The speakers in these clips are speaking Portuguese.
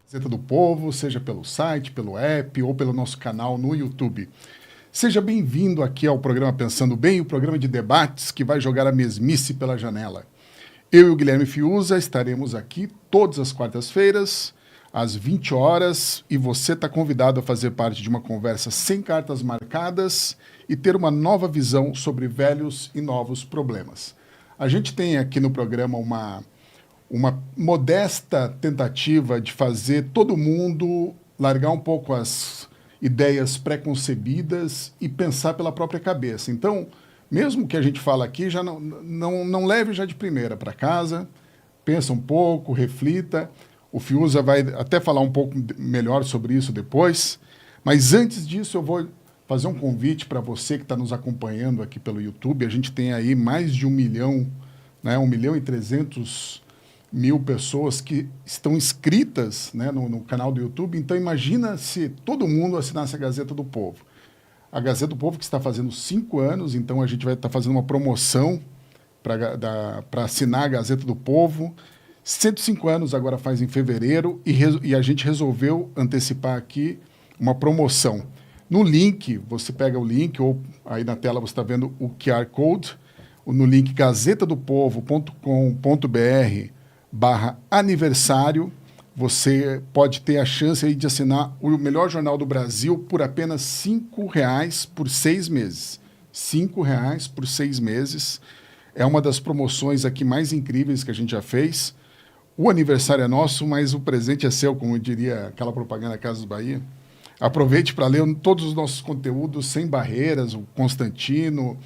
Gazeta do Povo, seja pelo site, pelo app ou pelo nosso canal no YouTube. Seja bem-vindo aqui ao programa Pensando Bem, o programa de debates que vai jogar a mesmice pela janela. Eu e o Guilherme Fiuza estaremos aqui todas as quartas-feiras, às 20 horas, e você está convidado a fazer parte de uma conversa sem cartas marcadas e ter uma nova visão sobre velhos e novos problemas. A gente tem aqui no programa uma modesta tentativa de fazer todo mundo largar um pouco as ideias pré-concebidas e pensar pela própria cabeça. Então, mesmo que a gente fala aqui, já não leve já de primeira para casa, pensa um pouco, reflita. O Fiuza vai até falar um pouco melhor sobre isso depois, mas antes disso eu vou fazer um convite para você que está nos acompanhando aqui pelo YouTube. A gente tem aí mais de 1 milhão, né, 1.300.000 pessoas que estão inscritas, né, no canal do YouTube. Então imagina se todo mundo assinasse a Gazeta do Povo. A Gazeta do Povo que está fazendo 5 anos, então a gente vai estar fazendo uma promoção para assinar a Gazeta do Povo. 105 anos agora faz em fevereiro e a gente resolveu antecipar aqui uma promoção. No link, você pega o link, ou aí na tela você está vendo o QR Code, no link gazetadopovo.com.br/aniversário, você pode ter a chance aí de assinar o melhor jornal do Brasil por apenas R$5 por 6 meses. R$5 por 6 meses. É uma das promoções aqui mais incríveis que a gente já fez. O aniversário é nosso, mas o presente é seu, como diria aquela propaganda Casas Bahia. Aproveite para ler todos os nossos conteúdos sem barreiras, o Constantino,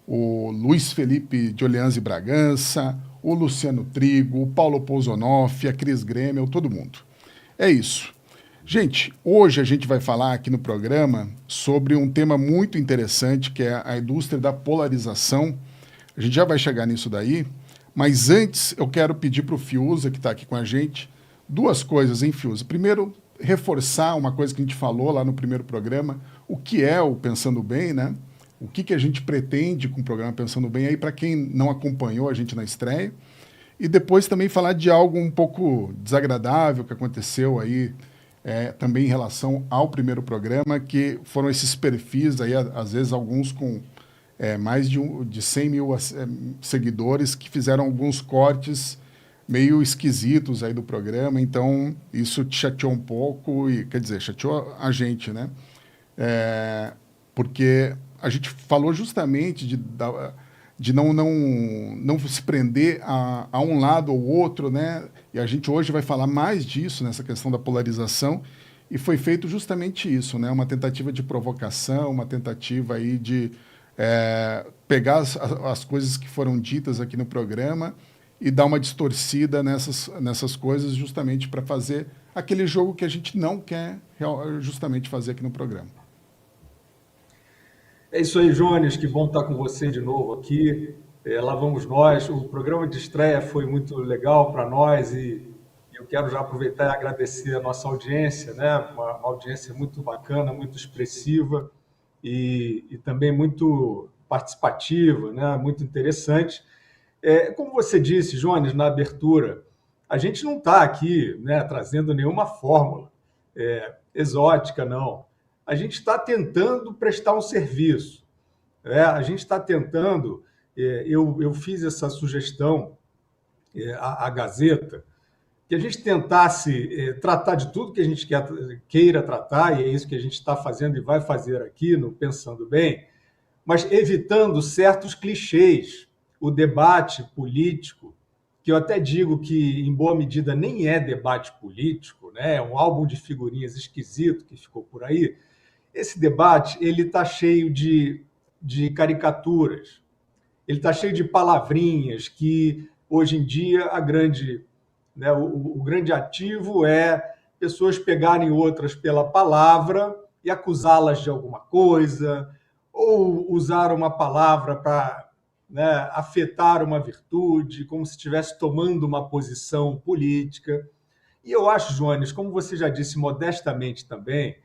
o Luiz Felipe de Orleans e Bragança, o Luciano Trigo, o Paulo Pousonoff, a Cris Grêmio, todo mundo. É isso. Gente, hoje a gente vai falar aqui no programa sobre um tema muito interessante, que é a indústria da polarização. A gente já vai chegar nisso daí, mas antes eu quero pedir para o Fiuza, que está aqui com a gente, duas coisas, hein, Fiuza? Primeiro, reforçar uma coisa que a gente falou lá no primeiro programa, o que é o Pensando Bem, né? O que a gente pretende com o programa Pensando Bem, aí para quem não acompanhou a gente na estreia. E depois também falar de algo um pouco desagradável que aconteceu aí, também em relação ao primeiro programa, que foram esses perfis aí, às vezes alguns com mais de 100 mil seguidores, que fizeram alguns cortes meio esquisitos aí do programa. Então isso te chateou um pouco, e quer dizer, chateou a gente, né? Porque a gente falou justamente de não se prender a um lado ou outro, né? E a gente hoje vai falar mais disso, nessa questão da polarização, e foi feito justamente isso, né? Uma tentativa de provocação, uma tentativa aí de pegar as coisas que foram ditas aqui no programa e dar uma distorcida nessas coisas, justamente para fazer aquele jogo que a gente não quer justamente fazer aqui no programa. É isso aí, Jones, que bom estar com você de novo aqui. Lá vamos nós. O programa de estreia foi muito legal para nós e eu quero já aproveitar e agradecer a nossa audiência, né? Uma audiência muito bacana, muito expressiva e também muito participativa, né? Muito interessante. Como você disse, Jones, na abertura, a gente não está aqui, né, trazendo nenhuma fórmula exótica, não. A gente está tentando prestar um serviço. A gente está tentando, eu fiz essa sugestão à Gazeta, que a gente tentasse tratar de tudo que a gente queira tratar, e é isso que a gente está fazendo e vai fazer aqui no Pensando Bem, mas evitando certos clichês. O debate político, que eu até digo que, em boa medida, nem é debate político, né? É um álbum de figurinhas esquisito que ficou por aí. Esse debate ele está cheio de caricaturas, ele está cheio de palavrinhas que, hoje em dia, o grande ativo é pessoas pegarem outras pela palavra e acusá-las de alguma coisa, ou usar uma palavra para, né, afetar uma virtude, como se estivesse tomando uma posição política. E eu acho, Jones, como você já disse modestamente também,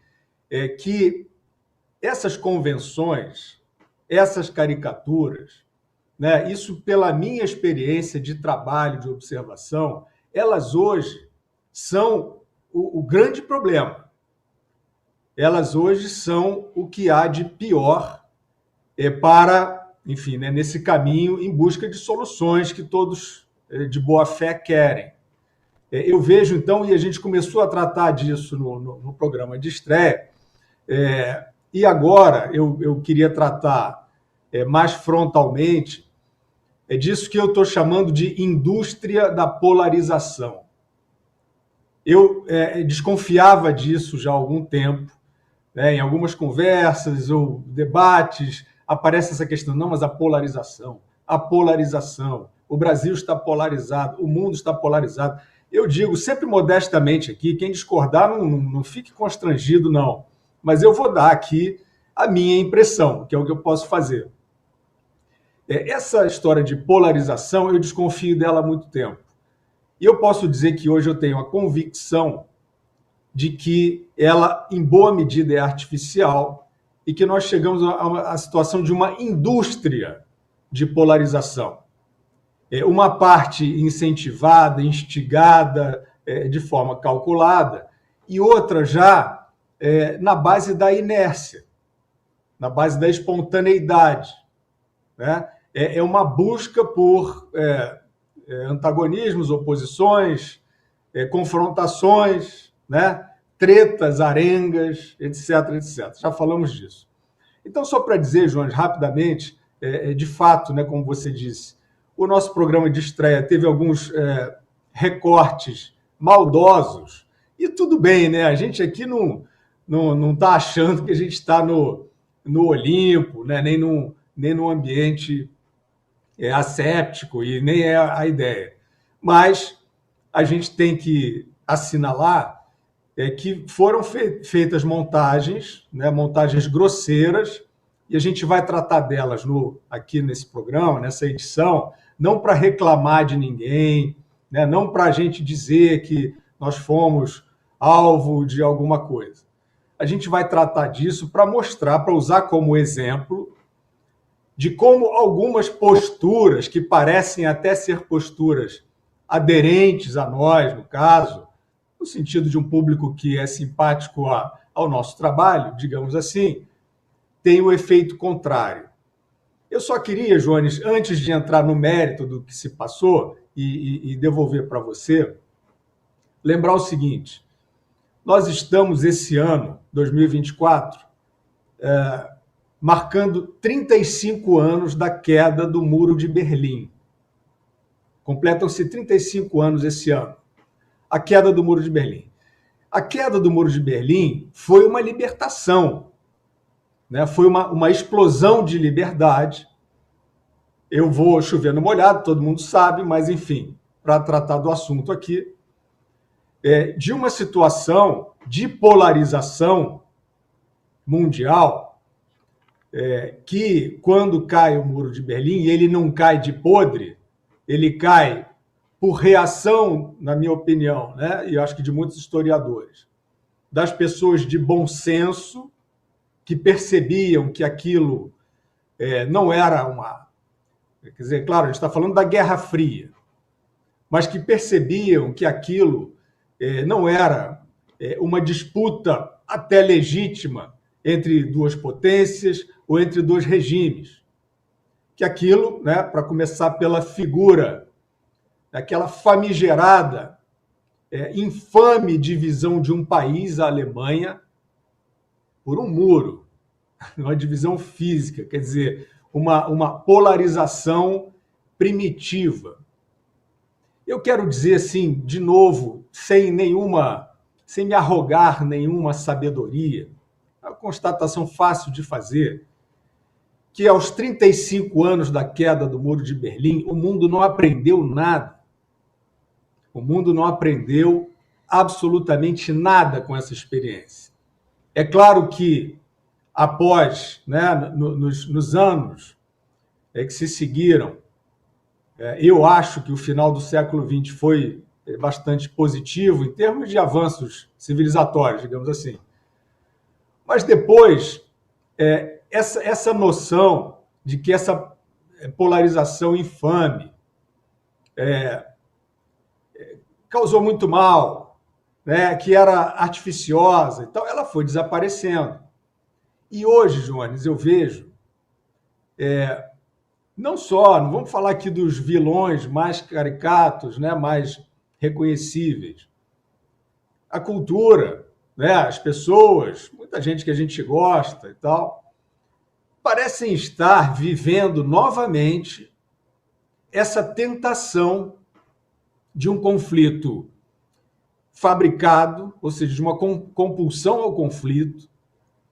que essas convenções, essas caricaturas, né, isso pela minha experiência de trabalho, de observação, elas hoje são o grande problema. Elas hoje são o que há de pior para, enfim, né, nesse caminho em busca de soluções que todos de boa fé querem. Eu vejo, então, e a gente começou a tratar disso no programa de estreia, e agora eu queria tratar mais frontalmente disso que eu estou chamando de indústria da polarização. Eu desconfiava disso já há algum tempo, né? Em algumas conversas ou debates aparece essa questão, não, mas a polarização, o Brasil está polarizado, o mundo está polarizado. Eu digo sempre modestamente aqui, quem discordar não fique constrangido, não, mas eu vou dar aqui a minha impressão, que é o que eu posso fazer. Essa história de polarização, eu desconfio dela há muito tempo. E eu posso dizer que hoje eu tenho a convicção de que ela, em boa medida, é artificial e que nós chegamos à situação de uma indústria de polarização. Uma parte incentivada, instigada, de forma calculada, e outra já na base da inércia, na base da espontaneidade, né? É uma busca por antagonismos, oposições, confrontações, né? Tretas, arengas, etc, etc. Já falamos disso. Então, só para dizer, Jones, rapidamente, de fato, né, como você disse, o nosso programa de estreia teve alguns recortes maldosos, e tudo bem, né? A gente aqui não está achando que a gente está no Olimpo, né? nem num ambiente asséptico, e nem é a ideia. Mas a gente tem que assinalar que foram feitas montagens, né, montagens grosseiras, e a gente vai tratar delas aqui nesse programa, nessa edição, não para reclamar de ninguém, né, não para a gente dizer que nós fomos alvo de alguma coisa. A gente vai tratar disso para mostrar, para usar como exemplo de como algumas posturas, que parecem até ser posturas aderentes a nós, no caso, no sentido de um público que é simpático ao nosso trabalho, digamos assim, tem o efeito contrário. Eu só queria, Jones, antes de entrar no mérito do que se passou e devolver para você, lembrar o seguinte: nós estamos esse ano, 2024, marcando 35 anos da queda do Muro de Berlim. Completam-se 35 anos esse ano. A queda do Muro de Berlim. A queda do Muro de Berlim foi uma libertação, né? Foi uma explosão de liberdade. Eu vou chover no molhado, todo mundo sabe, mas, enfim, para tratar do assunto aqui, de uma situação de polarização mundial, que, quando cai o Muro de Berlim, ele não cai de podre, ele cai por reação, na minha opinião, né, e eu acho que de muitos historiadores, das pessoas de bom senso, que percebiam que aquilo não era uma... Quer dizer, claro, a gente está falando da Guerra Fria, mas que percebiam que aquilo não era uma disputa até legítima entre duas potências ou entre dois regimes. Que aquilo, né, para começar pela figura daquela famigerada, infame divisão de um país, a Alemanha, por um muro, uma divisão física, quer dizer, uma polarização primitiva. Eu quero dizer, assim, de novo, sem me arrogar nenhuma sabedoria, é uma constatação fácil de fazer, que aos 35 anos da queda do Muro de Berlim, o mundo não aprendeu nada. O mundo não aprendeu absolutamente nada com essa experiência. É claro que, após, né, nos anos que se seguiram, eu acho que o final do século XX foi bastante positivo em termos de avanços civilizatórios, digamos assim. Mas depois, essa noção de que essa polarização infame causou muito mal, né, que era artificiosa, então ela foi desaparecendo. E hoje, Jones, eu vejo, não vamos falar aqui dos vilões mais caricatos, né, mais reconhecíveis. A cultura, né, as pessoas, muita gente que a gente gosta e tal, parecem estar vivendo novamente essa tentação de um conflito fabricado, ou seja, de uma compulsão ao conflito.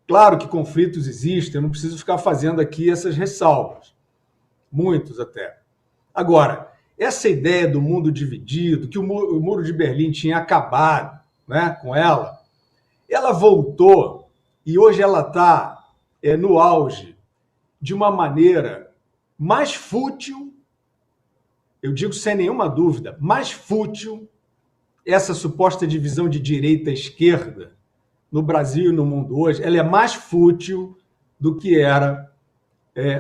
Claro que conflitos existem, eu não preciso ficar fazendo aqui essas ressalvas, muitos até. Agora, essa ideia do mundo dividido, que o Muro de Berlim tinha acabado, né, com ela voltou e hoje ela está no auge de uma maneira mais fútil, eu digo sem nenhuma dúvida, mais fútil, essa suposta divisão de direita e esquerda no Brasil e no mundo hoje, ela é mais fútil do que era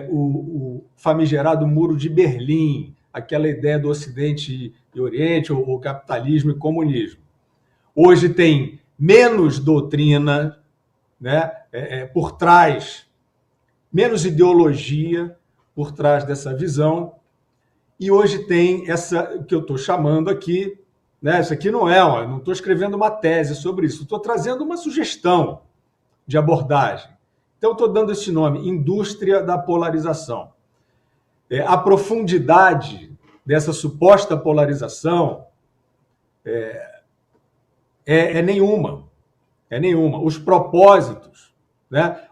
o famigerado Muro de Berlim, aquela ideia do Ocidente e Oriente, o capitalismo e comunismo. Hoje tem menos doutrina, né, por trás, menos ideologia por trás dessa visão, e hoje tem essa que eu estou chamando aqui, né, isso aqui não estou escrevendo uma tese sobre isso, estou trazendo uma sugestão de abordagem. Então, estou dando esse nome, indústria da polarização. A profundidade dessa suposta polarização é nenhuma. É nenhuma. Os propósitos, né?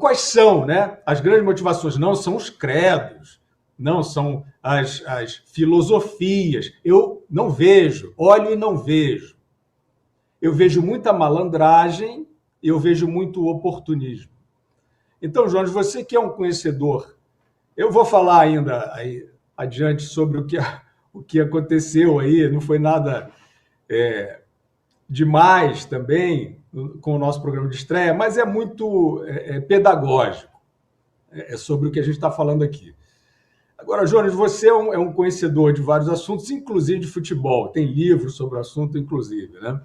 Quais são, né? As grandes motivações não são os credos, não são as filosofias. Eu não vejo, olho e não vejo. Eu vejo muita malandragem, eu vejo muito oportunismo. Então, Jones, você que é um conhecedor, eu vou falar ainda aí adiante sobre o que aconteceu aí, não foi nada demais também com o nosso programa de estreia, mas é muito pedagógico, sobre o que a gente está falando aqui. Agora, Jones, você é um conhecedor de vários assuntos, inclusive de futebol, tem livros sobre o assunto, inclusive, né?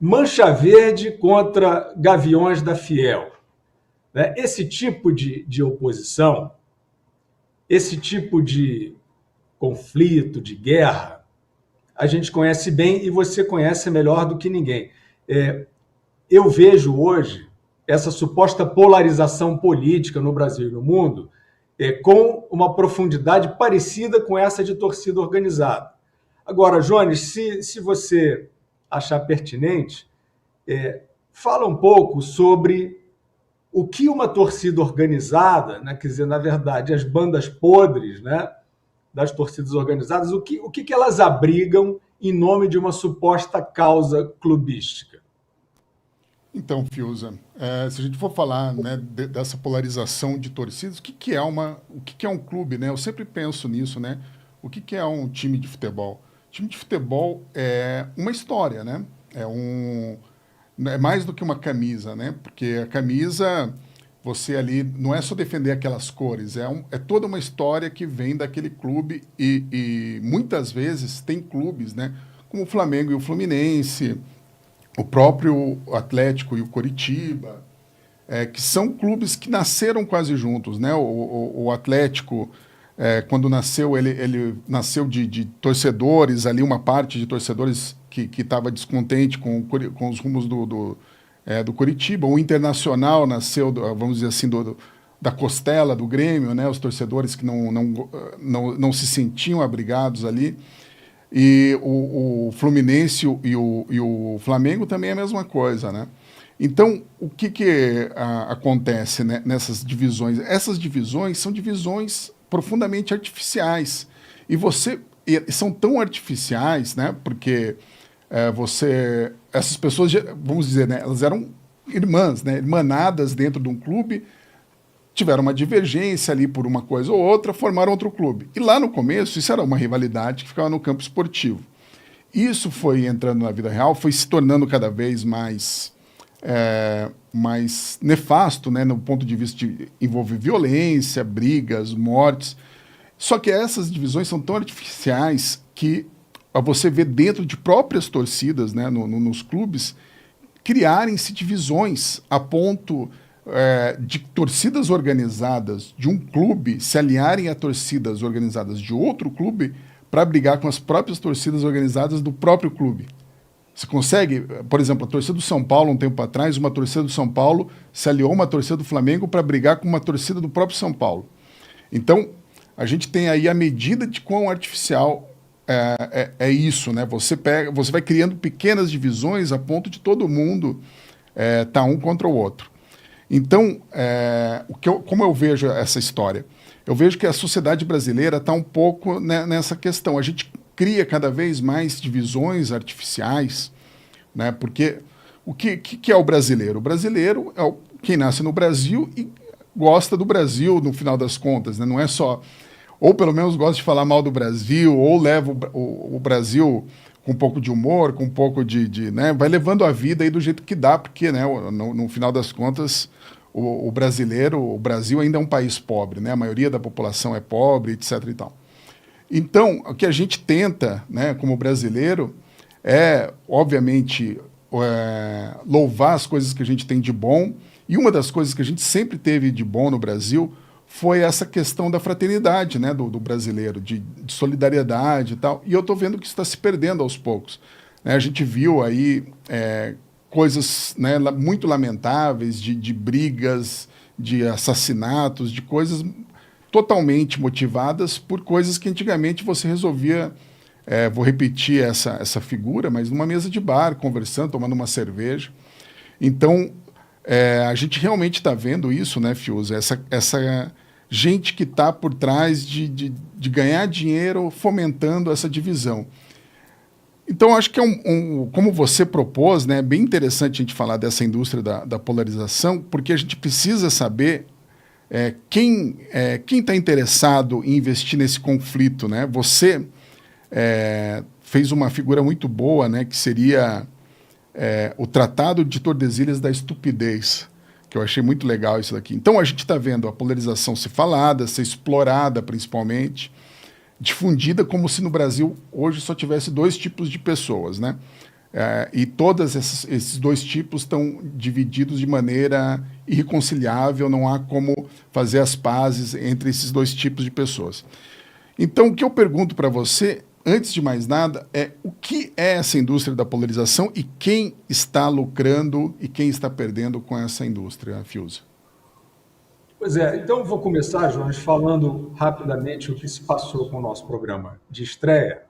Mancha Verde contra Gaviões da Fiel. Né? Esse tipo de oposição, esse tipo de conflito, de guerra, a gente conhece bem e você conhece melhor do que ninguém. Eu vejo hoje essa suposta polarização política no Brasil e no mundo com uma profundidade parecida com essa de torcida organizada. Agora, Jones, se você achar pertinente, fala um pouco sobre o que uma torcida organizada, né, quer dizer, na verdade, as bandas podres, né, das torcidas organizadas, o que elas abrigam em nome de uma suposta causa clubística? Então, Fiuza, se a gente for falar, né, dessa polarização de torcidas, o que é um clube, né? Eu sempre penso nisso, né? O que é um time de futebol? Time de futebol é uma história, né? É mais do que uma camisa, né? Porque a camisa, você ali, não é só defender aquelas cores, é toda uma história que vem daquele clube e muitas vezes tem clubes, né? Como o Flamengo e o Fluminense, o próprio Atlético e o Coritiba, que são clubes que nasceram quase juntos, né? O Atlético, quando nasceu, ele nasceu de torcedores, ali uma parte de torcedores que estava descontente com os rumos do Coritiba. O Internacional nasceu, vamos dizer assim, da costela do Grêmio, né? Os torcedores que não se sentiam abrigados ali. E o Fluminense e o Flamengo também é a mesma coisa, né? Então, o que acontece, né, nessas divisões? Essas divisões são divisões profundamente artificiais. E são tão artificiais, né? Porque essas pessoas, vamos dizer, né, elas eram irmãs, né, irmanadas dentro de um clube, tiveram uma divergência ali por uma coisa ou outra, formaram outro clube. E lá no começo, isso era uma rivalidade que ficava no campo esportivo. Isso foi entrando na vida real, foi se tornando cada vez mais nefasto, né, no ponto de vista de envolver violência, brigas, mortes. Só que essas divisões são tão artificiais que a você ver dentro de próprias torcidas, né, nos clubes, criarem-se divisões a ponto de torcidas organizadas de um clube se aliarem a torcidas organizadas de outro clube para brigar com as próprias torcidas organizadas do próprio clube. Você consegue, por exemplo, a torcida do São Paulo, um tempo atrás, uma torcida do São Paulo se aliou a uma torcida do Flamengo para brigar com uma torcida do próprio São Paulo. Então, a gente tem aí a medida de quão artificial é isso, né? Você vai criando pequenas divisões a ponto de todo mundo tá um contra o outro. Então, como eu vejo essa história? Eu vejo que a sociedade brasileira está um pouco nessa questão. A gente cria cada vez mais divisões artificiais, né? Porque o que é o brasileiro? O brasileiro é quem nasce no Brasil e gosta do Brasil, no final das contas, né? Não é só... Ou pelo menos gosta de falar mal do Brasil, ou leva o Brasil com um pouco de humor, com um pouco né? Vai levando a vida aí do jeito que dá, porque, né, no final das contas, o Brasil ainda é um país pobre, né? A maioria da população é pobre, etc. e tal. Então, o que a gente tenta, né, como brasileiro, é, obviamente, louvar as coisas que a gente tem de bom. E uma das coisas que a gente sempre teve de bom no Brasil foi essa questão da fraternidade, né, do brasileiro, de solidariedade e tal. E eu estou vendo que isso está se perdendo aos poucos. Né? A gente viu aí coisas, né, muito lamentáveis de brigas, de assassinatos, de coisas totalmente motivadas por coisas que antigamente você resolvia, vou repetir essa figura, mas numa mesa de bar, conversando, tomando uma cerveja. Então, a gente realmente está vendo isso, né, Fiuza? Essa gente que está por trás de ganhar dinheiro fomentando essa divisão. Então, acho que como você propôs, né, é bem interessante a gente falar dessa indústria da polarização, porque a gente precisa saber quem está interessado em investir nesse conflito, né? Você fez uma figura muito boa, né, que seria o Tratado de Tordesilhas da Estupidez, que eu achei muito legal isso daqui. Então a gente está vendo a polarização ser falada, ser explorada principalmente, difundida como se no Brasil hoje só tivesse 2 tipos de pessoas, né? E todos esses 2 tipos estão divididos de maneira irreconciliável, não há como fazer as pazes entre esses 2 tipos de pessoas. Então, o que eu pergunto para você, antes de mais nada, é o que é essa indústria da polarização e quem está lucrando e quem está perdendo com essa indústria, Fiuza? Pois é, então eu vou começar, Jonas, falando rapidamente o que se passou com o nosso programa de estreia,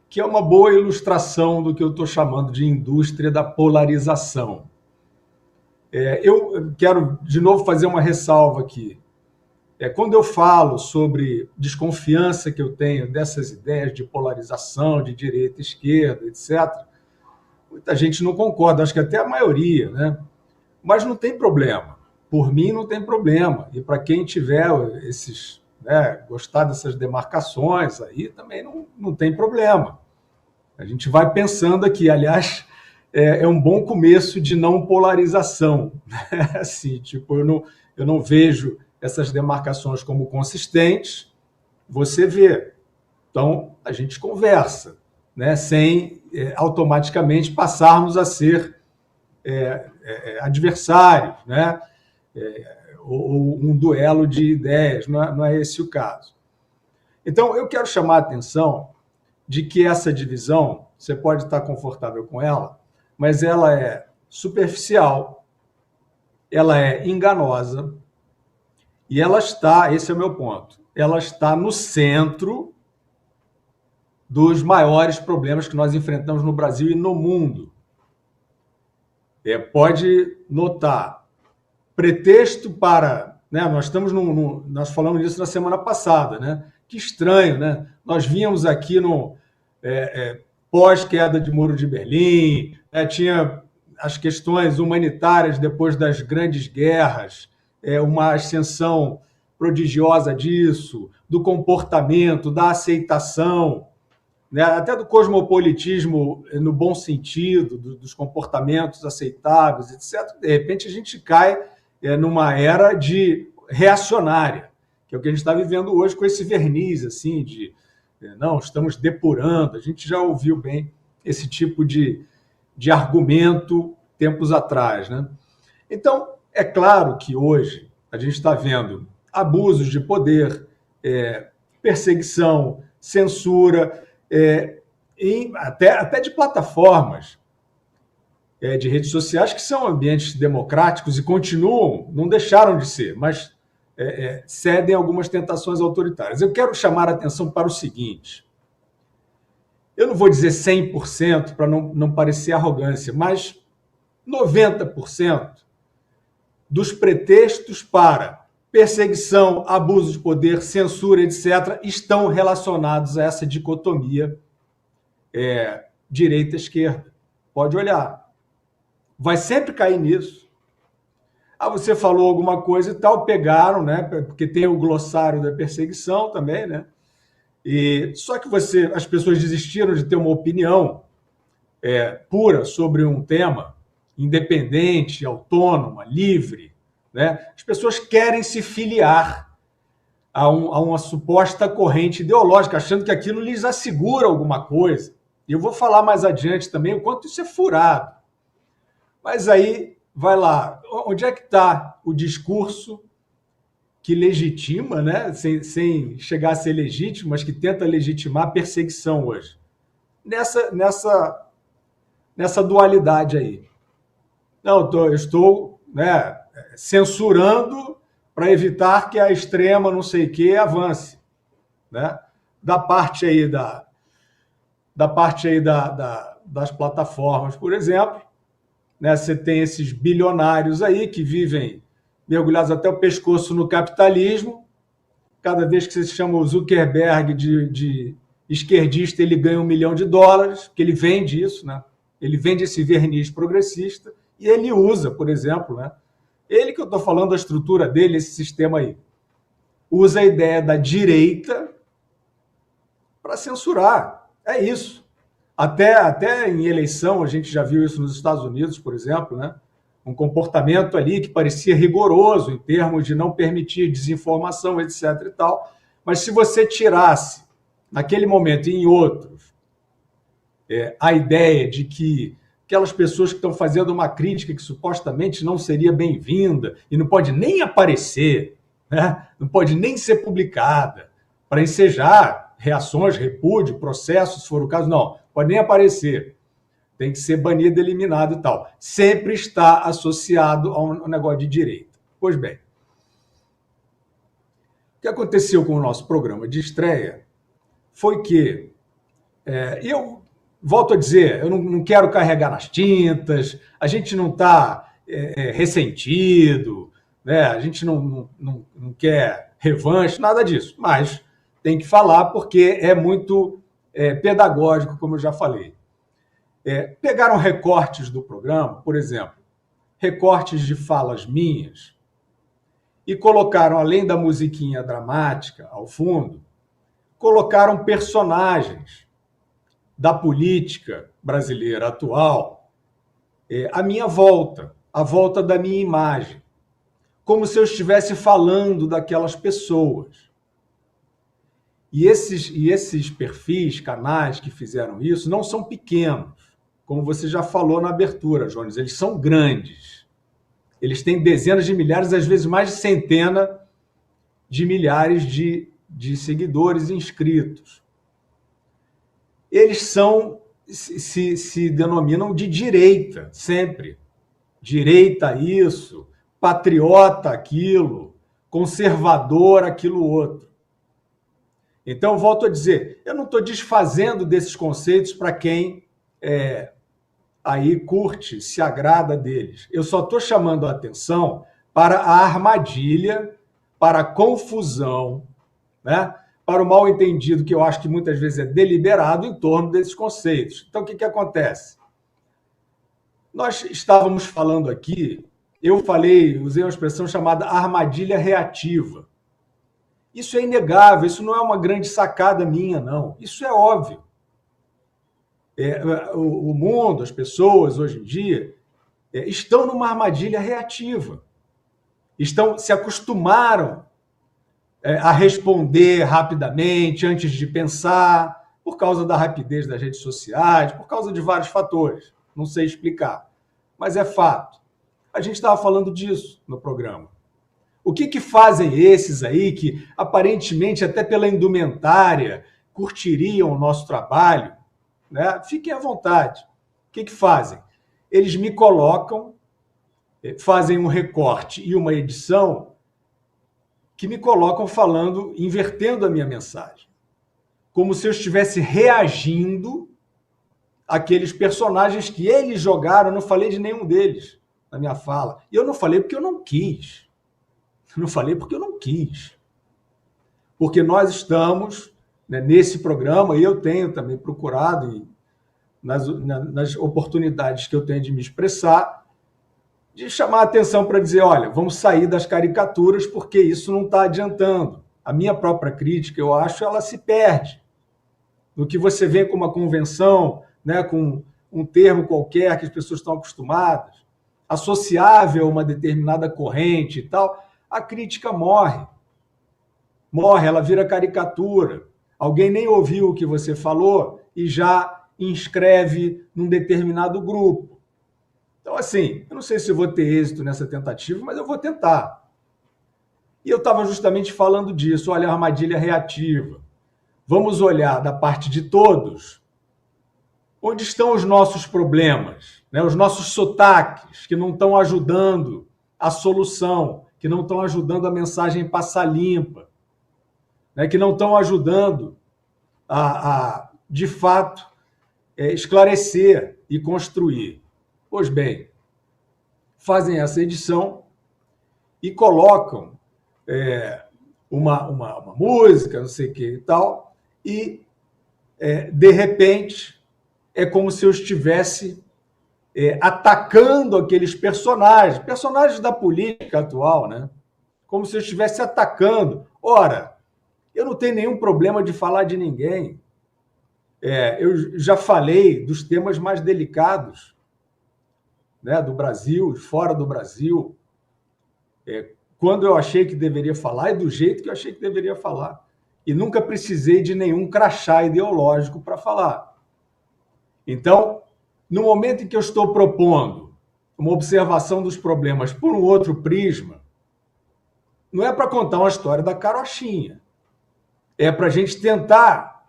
que é uma boa ilustração do que eu estou chamando de indústria da polarização. Eu quero, de novo, fazer uma ressalva aqui. Quando eu falo sobre desconfiança que eu tenho dessas ideias de polarização, de direita e esquerda, etc., muita gente não concorda, acho que até a maioria, né? Mas não tem problema. Por mim, não tem problema. E para quem tiver gostar dessas demarcações, aí também não tem problema. A gente vai pensando aqui, aliás, é um bom começo de não polarização. Assim, tipo, eu não vejo essas demarcações como consistentes, você vê. Então, a gente conversa, né, sem automaticamente passarmos a ser adversários, né, ou um duelo de ideias, não é esse o caso. Então, eu quero chamar a atenção de que essa divisão, você pode estar confortável com ela, mas ela é superficial, ela é enganosa, e ela está, esse é o meu ponto, ela está no centro dos maiores problemas que nós enfrentamos no Brasil e no mundo. Pode notar, pretexto para... Né, nós falamos disso na semana passada, né? Que estranho, né? Nós vínhamos aqui no pós-queda de Muro de Berlim, tinha as questões humanitárias depois das grandes guerras, uma ascensão prodigiosa disso, do comportamento, da aceitação, né? Até do cosmopolitismo no bom sentido, dos comportamentos aceitáveis, etc. De repente a gente cai numa era de reacionária, que é o que a gente está vivendo hoje com esse verniz assim, de Não, estamos depurando. A gente já ouviu bem esse tipo de argumento tempos atrás, né? Então, é claro que hoje a gente está vendo abusos de poder, perseguição, censura, até de plataformas de redes sociais que são ambientes democráticos e continuam, não deixaram de ser, mas cedem algumas tentações autoritárias. Eu quero chamar a atenção para o seguinte: eu não vou dizer 100% para não parecer arrogância, mas 90% dos pretextos para perseguição, abuso de poder, censura, etc., estão relacionados a essa dicotomia direita-esquerda. Pode olhar. Vai sempre cair nisso. Você falou alguma coisa e tal, pegaram, né? Porque tem o glossário da perseguição também, né? Só que as pessoas desistiram de ter uma opinião pura sobre um tema, independente, autônoma, livre, né? As pessoas querem se filiar a uma suposta corrente ideológica, achando que aquilo lhes assegura alguma coisa. E eu vou falar mais adiante também o quanto isso é furado. Mas aí, vai lá, onde é que está o discurso que legitima, né? Sem chegar a ser legítimo, mas que tenta legitimar a perseguição hoje? Nessa dualidade aí. Não, eu estou, né, censurando para evitar que a extrema não sei o que avance, né? Da parte aí das plataformas, por exemplo, né, você tem esses bilionários aí que vivem mergulhados até o pescoço no capitalismo. Cada vez que você chama o Zuckerberg de esquerdista, ele ganha $1 milhão, porque ele vende isso, né? Ele vende esse verniz progressista e ele usa, por exemplo, né? Ele que eu estou falando, a estrutura dele, esse sistema aí, usa a ideia da direita para censurar. É isso. Até em eleição, a gente já viu isso nos Estados Unidos, por exemplo, né? Um comportamento ali que parecia rigoroso em termos de não permitir desinformação, etc. e tal. Mas se você tirasse, naquele momento e em outros, a ideia de que aquelas pessoas que estão fazendo uma crítica que supostamente não seria bem-vinda e não pode nem aparecer, né? Não pode nem ser publicada, para ensejar reações, repúdio, processos, se for o caso, não, pode nem aparecer. Tem que ser banido, eliminado e tal. Sempre está associado a um negócio de direita. Pois bem, o que aconteceu com o nosso programa de estreia foi que, eu volto a dizer, eu não quero carregar nas tintas, a gente não está ressentido, né? A gente não quer revanche, nada disso, mas tem que falar porque é muito pedagógico, como eu já falei. Pegaram recortes do programa, por exemplo, recortes de falas minhas, e colocaram, além da musiquinha dramática ao fundo, colocaram personagens da política brasileira atual à minha volta, à volta da minha imagem, como se eu estivesse falando daquelas pessoas. E esses perfis, canais que fizeram isso, não são pequenos, como você já falou na abertura, Jones, eles são grandes. Eles têm dezenas de milhares, às vezes mais de centenas de milhares de seguidores inscritos. Eles se denominam de direita, sempre. Direita isso, patriota aquilo, conservador aquilo outro. Então, eu volto a dizer, eu não estou desfazendo desses conceitos para quem aí curte, se agrada deles. Eu só estou chamando a atenção para a armadilha, para a confusão, né? Para o mal-entendido, que eu acho que muitas vezes é deliberado, em torno desses conceitos. Então, o que acontece? Nós estávamos falando aqui, usei uma expressão chamada armadilha reativa. Isso é inegável, isso não é uma grande sacada minha, não. Isso é óbvio. O mundo, as pessoas, hoje em dia, estão numa armadilha reativa. Se acostumaram a responder rapidamente, antes de pensar, por causa da rapidez das redes sociais, por causa de vários fatores. Não sei explicar, mas é fato. A gente estava falando disso no programa. O que fazem esses aí que, aparentemente, até pela indumentária, curtiriam o nosso trabalho, né? Fiquem à vontade. O que fazem? Eles me colocam, fazem um recorte e uma edição que me colocam falando, invertendo a minha mensagem. Como se eu estivesse reagindo àqueles personagens que eles jogaram. Eu não falei de nenhum deles na minha fala. E eu não falei porque eu não quis. Não falei porque eu não quis. Porque nós estamos, né, nesse programa, e eu tenho também procurado, nas oportunidades que eu tenho de me expressar, de chamar a atenção para dizer, olha, vamos sair das caricaturas porque isso não está adiantando. A minha própria crítica, eu acho, ela se perde. No que você vê com uma convenção, né, com um termo qualquer que as pessoas estão acostumadas, associável a uma determinada corrente e tal, a crítica morre. Morre, ela vira caricatura. Alguém nem ouviu o que você falou e já inscreve num determinado grupo. Então, assim, eu não sei se eu vou ter êxito nessa tentativa, mas eu vou tentar. E eu estava justamente falando disso, olha a armadilha reativa. Vamos olhar da parte de todos onde estão os nossos problemas, né? Os nossos sotaques que não estão ajudando a solução, que não estão ajudando a mensagem passar limpa, né? Que não estão ajudando de fato, esclarecer e construir. Pois bem, fazem essa edição e colocam uma música, não sei o que e tal, e, de repente, é como se eu estivesse atacando aqueles personagens da política atual, né? Como se eu estivesse atacando. Ora, eu não tenho nenhum problema de falar de ninguém. Eu já falei dos temas mais delicados, né, do Brasil, fora do Brasil, quando eu achei que deveria falar e do jeito que eu achei que deveria falar. E nunca precisei de nenhum crachá ideológico para falar. Então, no momento em que eu estou propondo uma observação dos problemas por um outro prisma, não é para contar uma história da carochinha. É para a gente tentar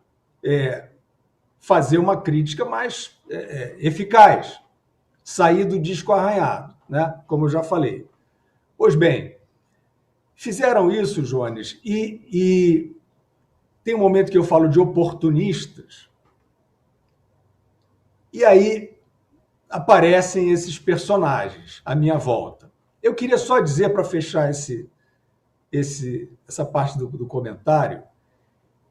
fazer uma crítica mais eficaz, sair do disco arranhado, né? Como eu já falei. Pois bem, fizeram isso, Jones, e tem um momento que eu falo de oportunistas, e aí aparecem esses personagens à minha volta. Eu queria só dizer, para fechar essa parte do comentário,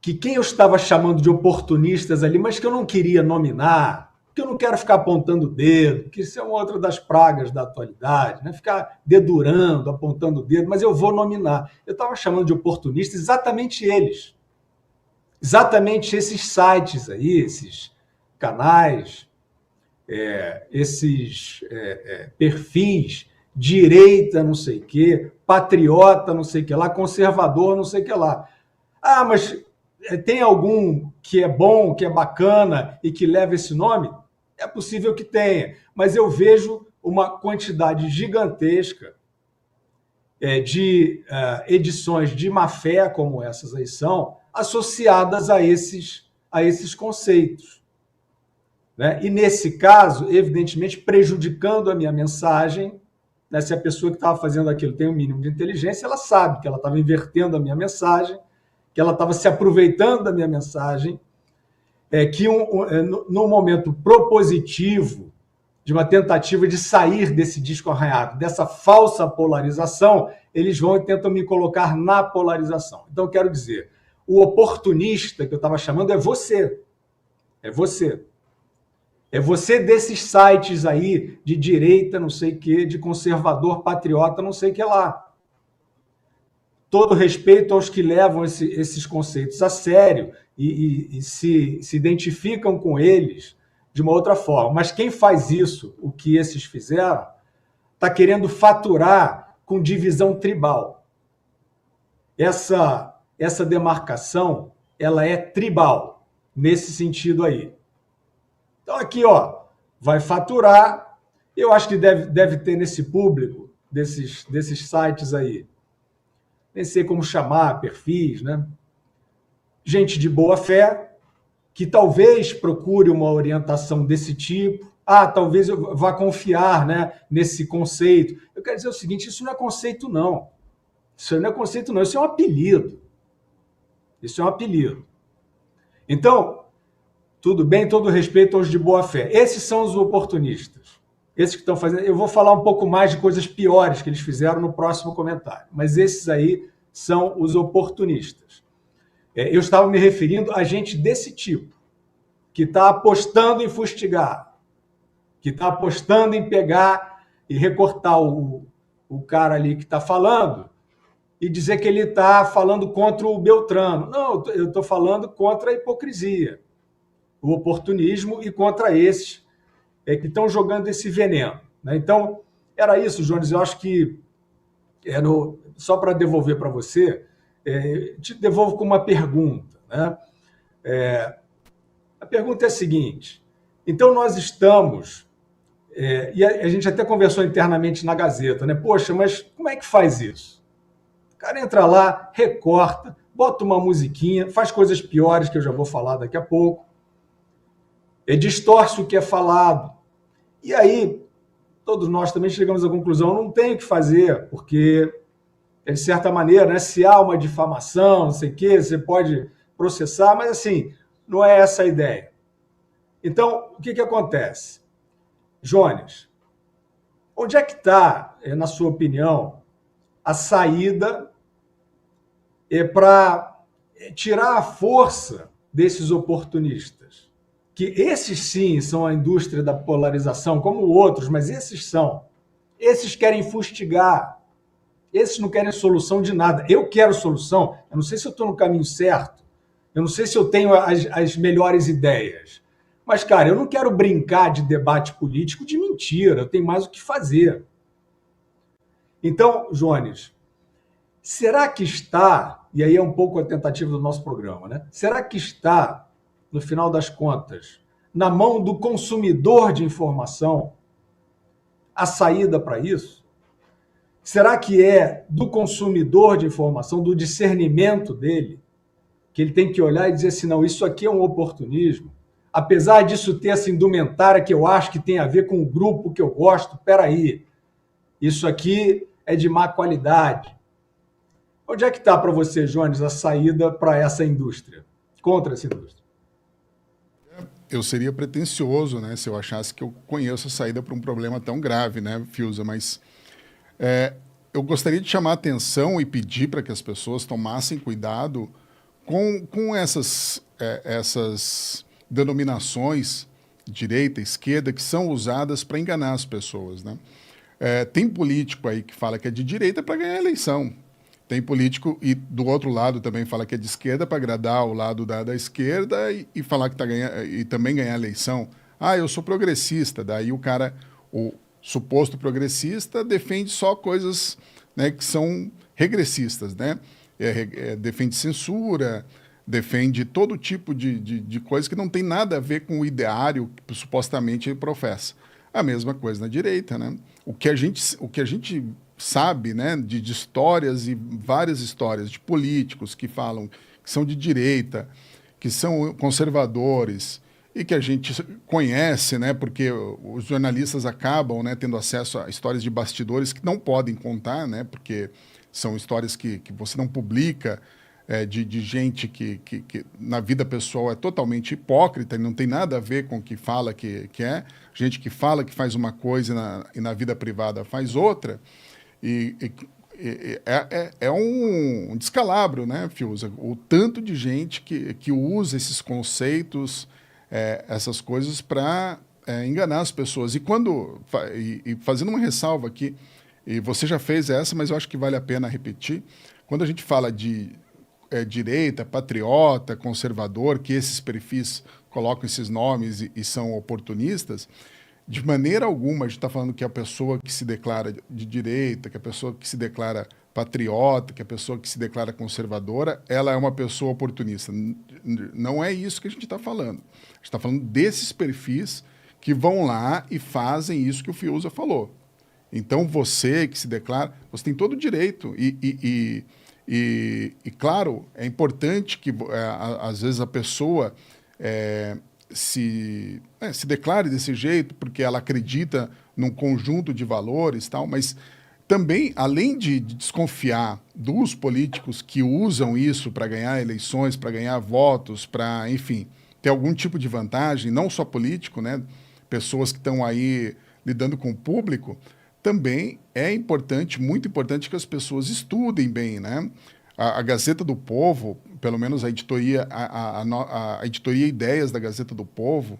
que quem eu estava chamando de oportunistas ali, mas que eu não queria nominar, que eu não quero ficar apontando o dedo, que isso é uma outra das pragas da atualidade, né? Ficar dedurando, apontando o dedo, mas eu vou nominar. Eu estava chamando de oportunistas exatamente eles. Exatamente esses sites aí, esses canais, esses perfis, direita não sei o quê, patriota não sei o que lá, conservador não sei o que lá. Ah, mas tem algum que é bom, que é bacana e que leva esse nome? É possível que tenha, mas eu vejo uma quantidade gigantesca de edições de má-fé, como essas aí são, associadas a esses conceitos. Né? E, nesse caso, evidentemente, prejudicando a minha mensagem, né? Se a pessoa que estava fazendo aquilo tem um mínimo de inteligência, ela sabe que ela estava invertendo a minha mensagem, que ela estava se aproveitando da minha mensagem, que num momento propositivo, de uma tentativa de sair desse disco arranhado, dessa falsa polarização, eles vão e tentam me colocar na polarização. Então, quero dizer, o oportunista que eu estava chamando é você. É você. É você desses sites aí de direita, não sei o quê, de conservador, patriota, não sei o que lá. Todo respeito aos que levam esses conceitos a sério e se identificam com eles de uma outra forma. Mas quem faz isso, o que esses fizeram, está querendo faturar com divisão tribal. Essa essa demarcação ela é tribal, nesse sentido aí. Então aqui, ó, vai faturar, eu acho que deve ter nesse público, desses sites aí, nem sei como chamar, perfis, né? Gente de boa fé, que talvez procure uma orientação desse tipo. Ah, talvez eu vá confiar, né, nesse conceito. Eu quero dizer o seguinte, isso não é conceito, não. Isso não é conceito, não. Isso é um apelido. Isso é um apelido. Então, tudo bem, todo respeito aos de boa fé. Esses são os oportunistas. Esses que estão fazendo... Eu vou falar um pouco mais de coisas piores que eles fizeram no próximo comentário. Mas esses aí são os oportunistas. Eu estava me referindo a gente desse tipo, que está apostando em fustigar, que está apostando em pegar e recortar o cara ali que está falando e dizer que ele está falando contra o Beltrano. Não, eu estou falando contra a hipocrisia, o oportunismo e contra esses que estão jogando esse veneno. Né? Então, era isso, Jones. Eu acho que, só para devolver para você, te devolvo com uma pergunta. Né? A pergunta é a seguinte: então nós estamos, e a gente até conversou internamente na Gazeta, né? Poxa, mas como é que faz isso? O cara entra lá, recorta, bota uma musiquinha, faz coisas piores que eu já vou falar daqui a pouco, distorce o que é falado. E aí, todos nós também chegamos à conclusão, não tem o que fazer, porque, de certa maneira, né, se há uma difamação, não sei o quê, você pode processar, mas assim, não é essa a ideia. Então, o que acontece? Jones, onde é que está, na sua opinião, a saída para tirar a força desses oportunistas? Que esses sim são a indústria da polarização, como outros, mas esses são. Esses querem fustigar. Esses não querem solução de nada. Eu quero solução. Eu não sei se eu estou no caminho certo. Eu não sei se eu tenho as melhores ideias. Mas, cara, eu não quero brincar de debate político de mentira. Eu tenho mais o que fazer. Então, Jones, será que está, e aí é um pouco a tentativa do nosso programa, né? Será que está, no final das contas, na mão do consumidor de informação a saída para isso? Será que é do consumidor de informação, do discernimento dele, que ele tem que olhar e dizer assim, não, isso aqui é um oportunismo, apesar disso ter essa indumentária que eu acho que tem a ver com o grupo que eu gosto, peraí, isso aqui é de má qualidade. Onde é que está para você, Jones, a saída para essa indústria, contra essa indústria? Eu seria pretensioso, né, se eu achasse que eu conheço a saída para um problema tão grave, né, Fiuza, mas eu gostaria de chamar a atenção e pedir para que as pessoas tomassem cuidado com essas denominações direita, esquerda, que são usadas para enganar as pessoas, né? Tem político aí que fala que é de direita para ganhar a eleição. Tem político, e do outro lado também fala que é de esquerda para agradar o lado da esquerda e falar que e também ganhar a eleição. Ah, eu sou progressista. Daí o cara, o suposto progressista, defende só coisas, né, que são regressistas, né? Defende censura, defende todo tipo de coisa que não tem nada a ver com o ideário que supostamente ele professa. A mesma coisa na direita, né? O que a gente sabe, né, de histórias e várias histórias de políticos que falam que são de direita, que são conservadores e que a gente conhece, né, porque os jornalistas acabam, né, tendo acesso a histórias de bastidores que não podem contar, né, porque são histórias que você não publica, de gente que na vida pessoal é totalmente hipócrita e não tem nada a ver com o que fala que é, gente que fala que faz uma coisa e na vida privada faz outra. É um descalabro, né, Fiuza? O tanto de gente que usa esses conceitos, essas coisas para enganar as pessoas. E fazendo uma ressalva aqui, e você já fez essa, mas eu acho que vale a pena repetir, quando a gente fala de direita, patriota, conservador, que esses perfis colocam esses nomes e são oportunistas, de maneira alguma a gente está falando que a pessoa que se declara de direita, que a pessoa que se declara patriota, que a pessoa que se declara conservadora, ela é uma pessoa oportunista. Não é isso que a gente está falando. A gente está falando desses perfis que vão lá e fazem isso que o Fiuza falou. Então, você que se declara, você tem todo o direito. E claro, é importante que, às vezes, a pessoa se declare desse jeito, porque ela acredita num conjunto de valores, tal, mas também, além de desconfiar dos políticos que usam isso para ganhar eleições, para ganhar votos, para, enfim, ter algum tipo de vantagem, não só político, né? Pessoas que estão aí lidando com o público, também é importante, muito importante, que as pessoas estudem bem, né? A Gazeta do Povo, pelo menos a editoria, a editoria Ideias da Gazeta do Povo,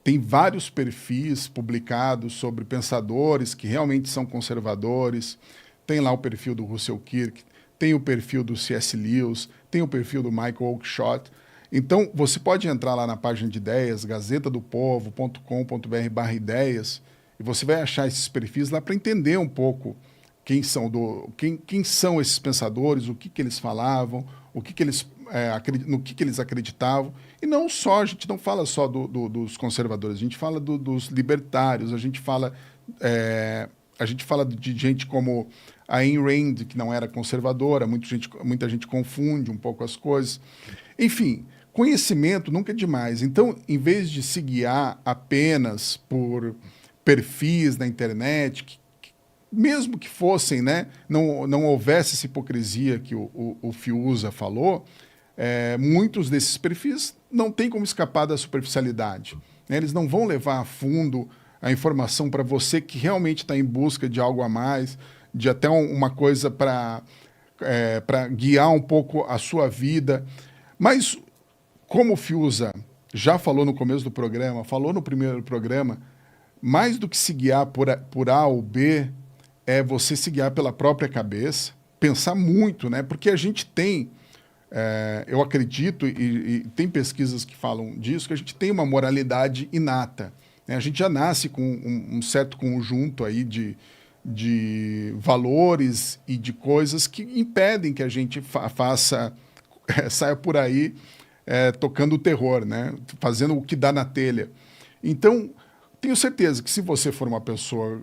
tem vários perfis publicados sobre pensadores que realmente são conservadores. Tem lá o perfil do Russell Kirk, tem o perfil do C.S. Lewis, tem o perfil do Michael Oakeshott. Então, você pode entrar lá na página de ideias, gazetadopovo.com.br/ideias, e você vai achar esses perfis lá para entender um pouco quem são esses pensadores, o que eles falavam, no que eles acreditavam. E não só, a gente não fala só dos conservadores, a gente fala dos libertários, a gente fala de gente como a Ayn Rand, que não era conservadora, muita gente confunde um pouco as coisas. Enfim, conhecimento nunca é demais. Então, em vez de se guiar apenas por perfis na internet, mesmo que fossem, né, não houvesse essa hipocrisia que o Fiuza falou, muitos desses perfis não têm como escapar da superficialidade, né? Eles não vão levar a fundo a informação para você que realmente está em busca de algo a mais, de até uma coisa para guiar um pouco a sua vida. Mas, como o Fiuza já falou no começo do programa, falou no primeiro programa, mais do que se guiar por A ou B, é você se guiar pela própria cabeça, pensar muito, né? Porque a gente tem, eu acredito, e tem pesquisas que falam disso, que a gente tem uma moralidade inata, né? A gente já nasce com um certo conjunto aí de valores e de coisas que impedem que a gente saia por aí tocando o terror, né? Fazendo o que dá na telha. Então, tenho certeza que se você for uma pessoa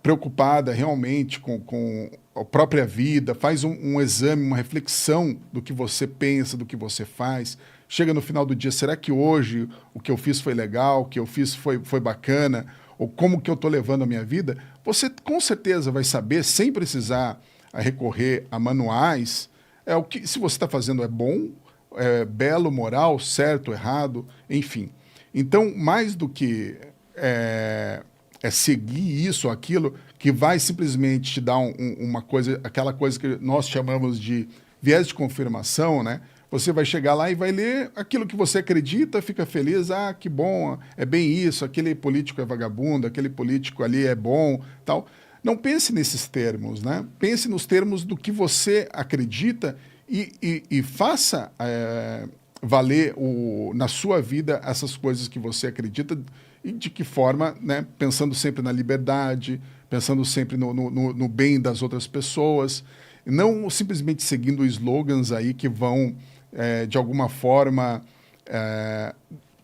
preocupada realmente com a própria vida, faz um exame, uma reflexão do que você pensa, do que você faz, chega no final do dia, será que hoje o que eu fiz foi legal, o que eu fiz foi bacana, ou como que eu estou levando a minha vida, você com certeza vai saber, sem precisar recorrer a manuais, se você está fazendo é bom, é belo, moral, certo, errado, enfim. Então, mais do que seguir isso ou aquilo, que vai simplesmente te dar uma coisa, aquela coisa que nós chamamos de viés de confirmação, né? Você vai chegar lá e vai ler aquilo que você acredita, fica feliz, que bom, é bem isso, aquele político é vagabundo, aquele político ali é bom, tal. Não pense nesses termos, né? Pense nos termos do que você acredita e faça valer na sua vida essas coisas que você acredita e de que forma, né? Pensando sempre na liberdade, pensando sempre no bem das outras pessoas, não simplesmente seguindo slogans aí que vão, de alguma forma,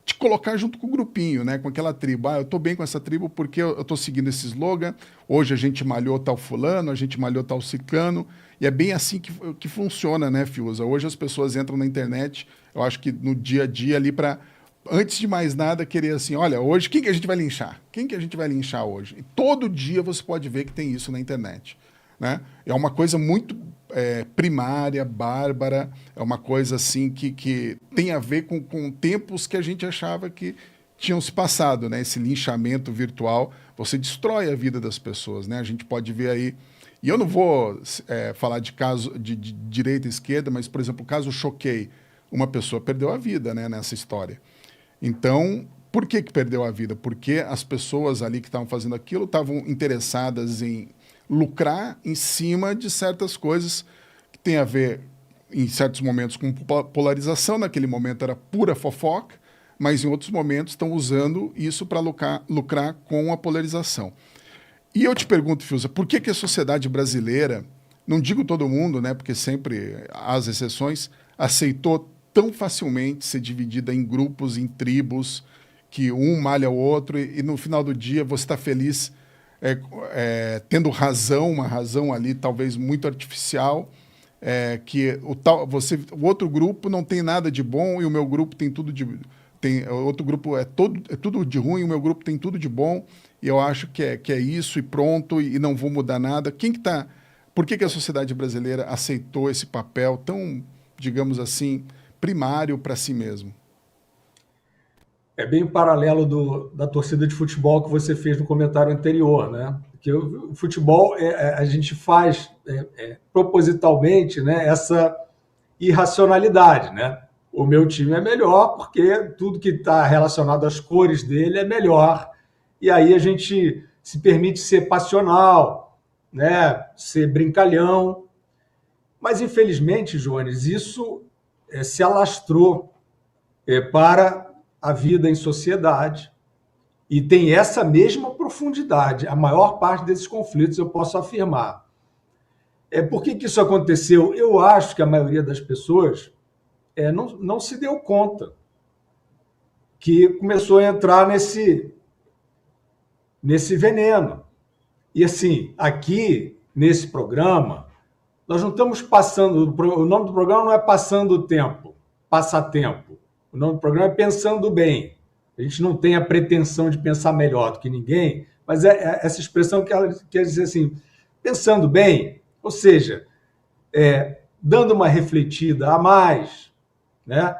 te colocar junto com o grupinho, né? Com aquela tribo. Eu estou bem com essa tribo porque eu estou seguindo esse slogan, hoje a gente malhou tal fulano, a gente malhou tal ciclano, e é bem assim que funciona, né, Fiuza? Hoje as pessoas entram na internet, eu acho que no dia a dia ali para, antes de mais nada, querer assim, olha, hoje quem que a gente vai linchar? Quem que a gente vai linchar hoje? E todo dia você pode ver que tem isso na internet, né? É uma coisa muito primária, bárbara, é uma coisa assim que tem a ver com tempos que a gente achava que tinham se passado, né? Esse linchamento virtual, você destrói a vida das pessoas, né? A gente pode ver aí, e eu não vou falar de caso de direita e esquerda, mas, por exemplo, o caso Choquei, uma pessoa perdeu a vida, né, nessa história. Então, por que perdeu a vida? Porque as pessoas ali que estavam fazendo aquilo estavam interessadas em lucrar em cima de certas coisas que tem a ver, em certos momentos, com polarização. Naquele momento era pura fofoca, mas em outros momentos estão usando isso para lucrar com a polarização. E eu te pergunto, Fiuza, por que a sociedade brasileira não digo todo mundo, né, porque sempre há as exceções, aceitou tão facilmente ser dividida em grupos, em tribos, que um malha o outro e no final do dia você está feliz tendo razão, uma razão ali talvez muito artificial, que o outro grupo não tem nada de bom e o meu grupo tem tudo de... o outro grupo é tudo de ruim, o meu grupo tem tudo de bom, e eu acho que é isso e pronto, e não vou mudar nada. Por que a sociedade brasileira aceitou esse papel tão, digamos assim, primário para si mesmo? É bem paralelo da torcida de futebol que você fez no comentário anterior, né? Porque o futebol, a gente faz propositalmente, né, essa irracionalidade, né? O meu time é melhor porque tudo que está relacionado às cores dele é melhor. E aí a gente se permite ser passional, né? Ser brincalhão. Mas, infelizmente, Jones, isso se alastrou para a vida em sociedade e tem essa mesma profundidade. A maior parte desses conflitos, eu posso afirmar. Por que isso aconteceu? Eu acho que a maioria das pessoas não se deu conta que começou a entrar nesse veneno. E assim, aqui nesse programa, nós não estamos passando... O nome do programa não é Passando o Tempo, Passatempo. O nome do programa é Pensando Bem. A gente não tem a pretensão de pensar melhor do que ninguém, mas essa expressão que ela quer dizer assim, pensando bem, ou seja, dando uma refletida a mais, né?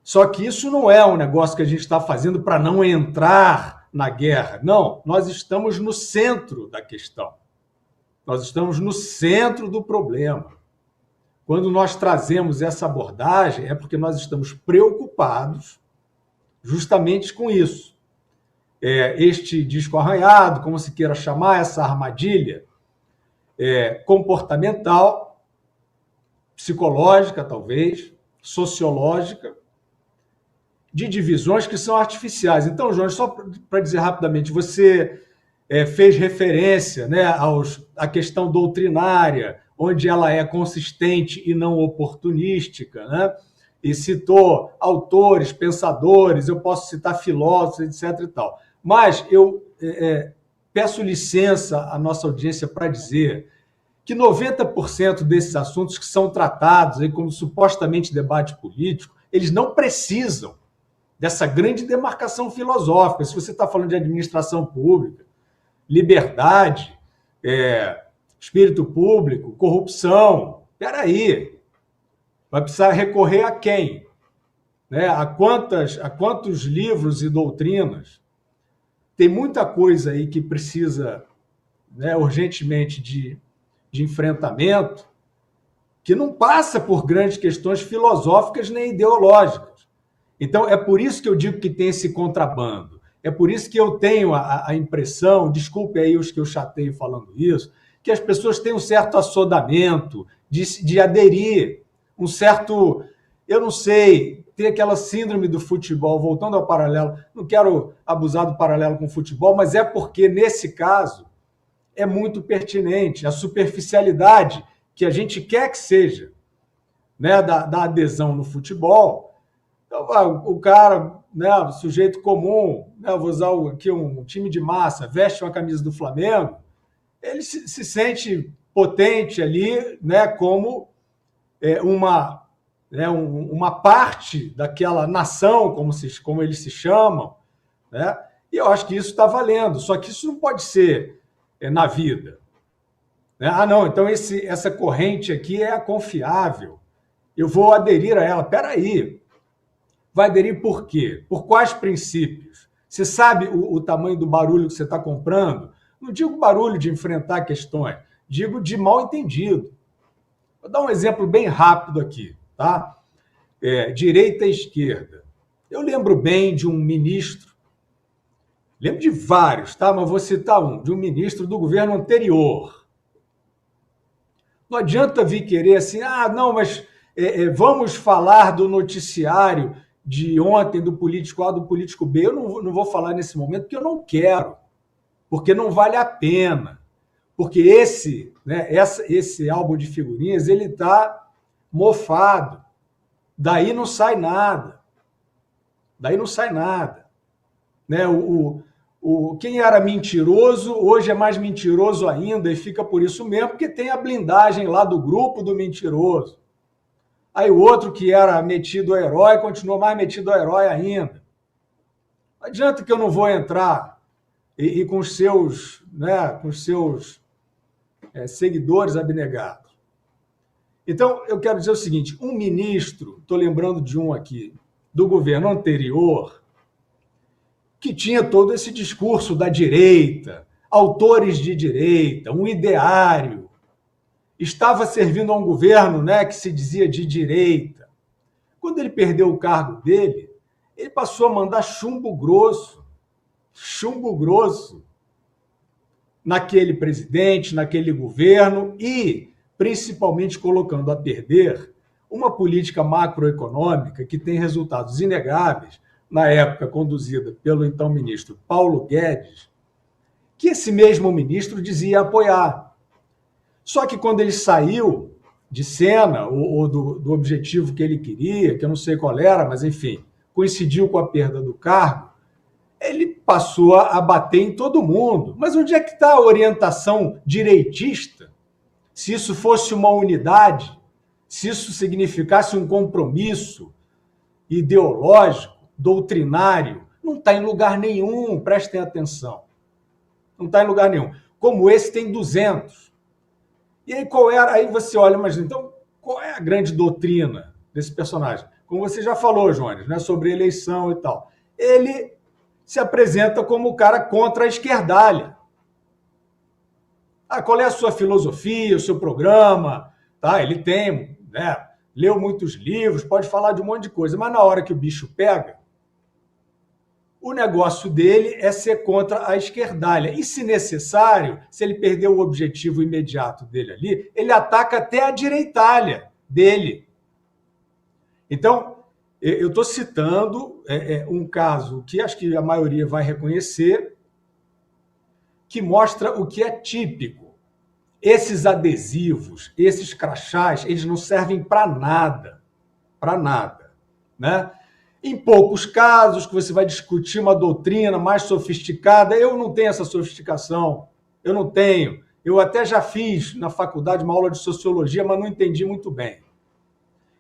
Só que isso não é um negócio que a gente está fazendo para não entrar na guerra. Não, nós estamos no centro da questão. Nós estamos no centro do problema. Quando nós trazemos essa abordagem, é porque nós estamos preocupados justamente com isso. Este disco arranhado, como se queira chamar, essa armadilha comportamental, psicológica, talvez, sociológica, de divisões que são artificiais. Então, João, só para dizer rapidamente, você fez referência, né, à questão doutrinária, onde ela é consistente e não oportunística, né? E citou autores, pensadores, eu posso citar filósofos, etc. e tal. Mas eu peço licença à nossa audiência para dizer que 90% desses assuntos que são tratados aí como supostamente debate político, eles não precisam dessa grande demarcação filosófica. Se você está falando de administração pública, liberdade, espírito público, corrupção, espera aí, vai precisar recorrer a quem? Né? A quantos livros e doutrinas? Tem muita coisa aí que precisa, né, urgentemente de enfrentamento, que não passa por grandes questões filosóficas nem ideológicas. Então, é por isso que eu digo que tem esse contrabando. É por isso que eu tenho a impressão, desculpe aí os que eu chateio falando isso, que as pessoas têm um certo assodamento de aderir, um certo, eu não sei, tem aquela síndrome do futebol, voltando ao paralelo, não quero abusar do paralelo com o futebol, mas é porque, nesse caso, é muito pertinente a superficialidade que a gente quer que seja, né, da adesão no futebol. Então, o cara, né, o sujeito comum, né, vou usar aqui um time de massa, veste uma camisa do Flamengo, ele se sente potente ali, né, como uma parte daquela nação, como eles se chamam, né? E eu acho que isso está valendo, só que isso não pode ser na vida. Né? Não, então essa corrente aqui é a confiável, eu vou aderir a ela. Espera aí, vai aderir por quê? Por quais princípios? Você sabe o tamanho do barulho que você está comprando? Não digo barulho de enfrentar questões, digo de mal entendido. Vou dar um exemplo bem rápido aqui, tá? Direita e esquerda. Eu lembro bem de um ministro, lembro de vários, tá? Mas vou citar de um ministro do governo anterior. Não adianta vir querer assim, não, mas vamos falar do noticiário de ontem, do político A, do político B. Eu não vou falar nesse momento porque eu não quero, porque não vale a pena. Porque esse álbum de figurinhas ele está mofado. Daí não sai nada. Daí não sai nada. Né? Quem era mentiroso, hoje é mais mentiroso ainda, e fica por isso mesmo, porque tem a blindagem lá do grupo do mentiroso. Aí o outro que era metido a herói, continua mais metido a herói ainda. Não adianta que eu não vou entrar e com os seus, seguidores abnegados. Então, eu quero dizer o seguinte, um ministro, estou lembrando de um aqui, do governo anterior, que tinha todo esse discurso da direita, autores de direita, um ideário, estava servindo a um governo, que se dizia de direita. Quando ele perdeu o cargo dele, ele passou a mandar chumbo grosso naquele presidente, naquele governo e, principalmente, colocando a perder uma política macroeconômica que tem resultados inegáveis, na época conduzida pelo então ministro Paulo Guedes, que esse mesmo ministro dizia apoiar. Só que quando ele saiu de cena, ou do objetivo que ele queria, que eu não sei qual era, mas enfim, coincidiu com a perda do cargo, ele passou a bater em todo mundo. Mas onde é que está a orientação direitista? Se isso fosse uma unidade, se isso significasse um compromisso ideológico, doutrinário, não está em lugar nenhum, prestem atenção. Não está em lugar nenhum. Como esse tem 200. E aí qual era? Aí você olha, mas então qual é a grande doutrina desse personagem? Como você já falou, Jones, sobre eleição e tal. Ele se apresenta como o cara contra a esquerdalha. Qual é a sua filosofia, o seu programa? Tá, ele tem, leu muitos livros, pode falar de um monte de coisa, mas na hora que o bicho pega, o negócio dele é ser contra a esquerdalha. E, se necessário, se ele perder o objetivo imediato dele ali, ele ataca até a direitalha dele. Então, eu estou citando um caso que acho que a maioria vai reconhecer, que mostra o que é típico. Esses adesivos, esses crachás, eles não servem para nada. Para nada. Em poucos casos que você vai discutir uma doutrina mais sofisticada, eu não tenho essa sofisticação, eu não tenho. Eu até já fiz na faculdade uma aula de sociologia, mas não entendi muito bem.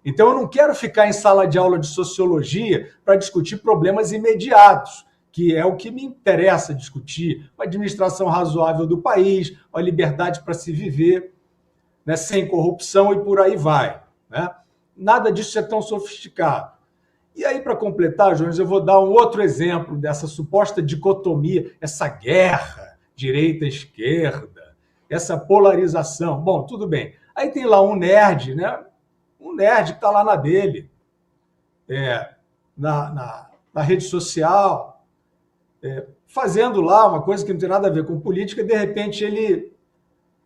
Então, eu não quero ficar em sala de aula de sociologia para discutir problemas imediatos, que é o que me interessa discutir, a administração razoável do país, a liberdade para se viver, sem corrupção e por aí vai. Nada disso é tão sofisticado. E aí, para completar, Jones, eu vou dar um outro exemplo dessa suposta dicotomia, essa guerra direita-esquerda, essa polarização. Bom, tudo bem. Aí tem lá um nerd, um nerd que está lá na dele, na rede social, fazendo lá uma coisa que não tem nada a ver com política, e de repente ele,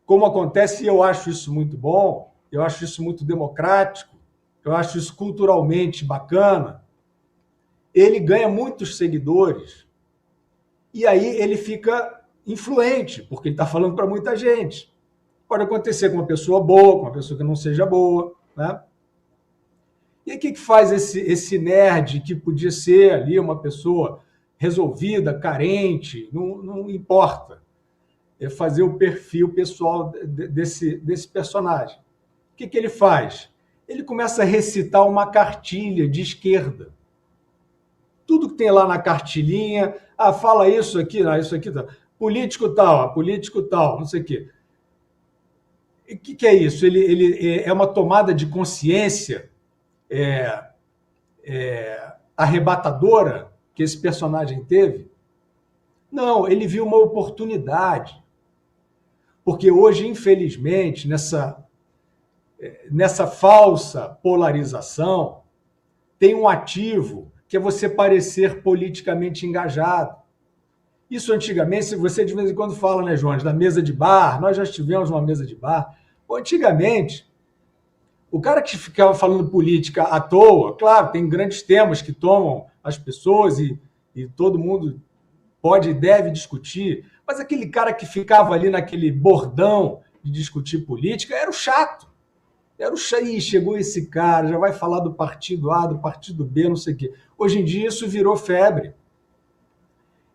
como acontece, e eu acho isso muito bom, eu acho isso muito democrático, eu acho isso culturalmente bacana, ele ganha muitos seguidores e aí ele fica influente, porque ele está falando para muita gente. Pode acontecer com uma pessoa boa, com uma pessoa que não seja boa. E aí o que faz esse nerd que podia ser ali uma pessoa resolvida, carente, não importa, é fazer o perfil pessoal desse personagem. O que ele faz? Ele começa a recitar uma cartilha de esquerda. Tudo que tem lá na cartilhinha, fala isso aqui, isso aqui, político tal, não sei o quê. O que é isso? Ele é uma tomada de consciência arrebatadora que esse personagem teve? Não, ele viu uma oportunidade. Porque hoje, infelizmente, nessa falsa polarização, tem um ativo que é você parecer politicamente engajado. Isso antigamente, se você de vez em quando fala, Jones, da mesa de bar, nós já estivemos numa mesa de bar. Antigamente, o cara que ficava falando política à toa, claro, tem grandes temas que tomam as pessoas e todo mundo pode e deve discutir, Mas aquele cara que ficava ali naquele bordão de discutir política era o chato. Era o chato. Ih, chegou esse cara, já vai falar do partido A, do partido B, não sei o quê. Hoje em dia isso virou febre.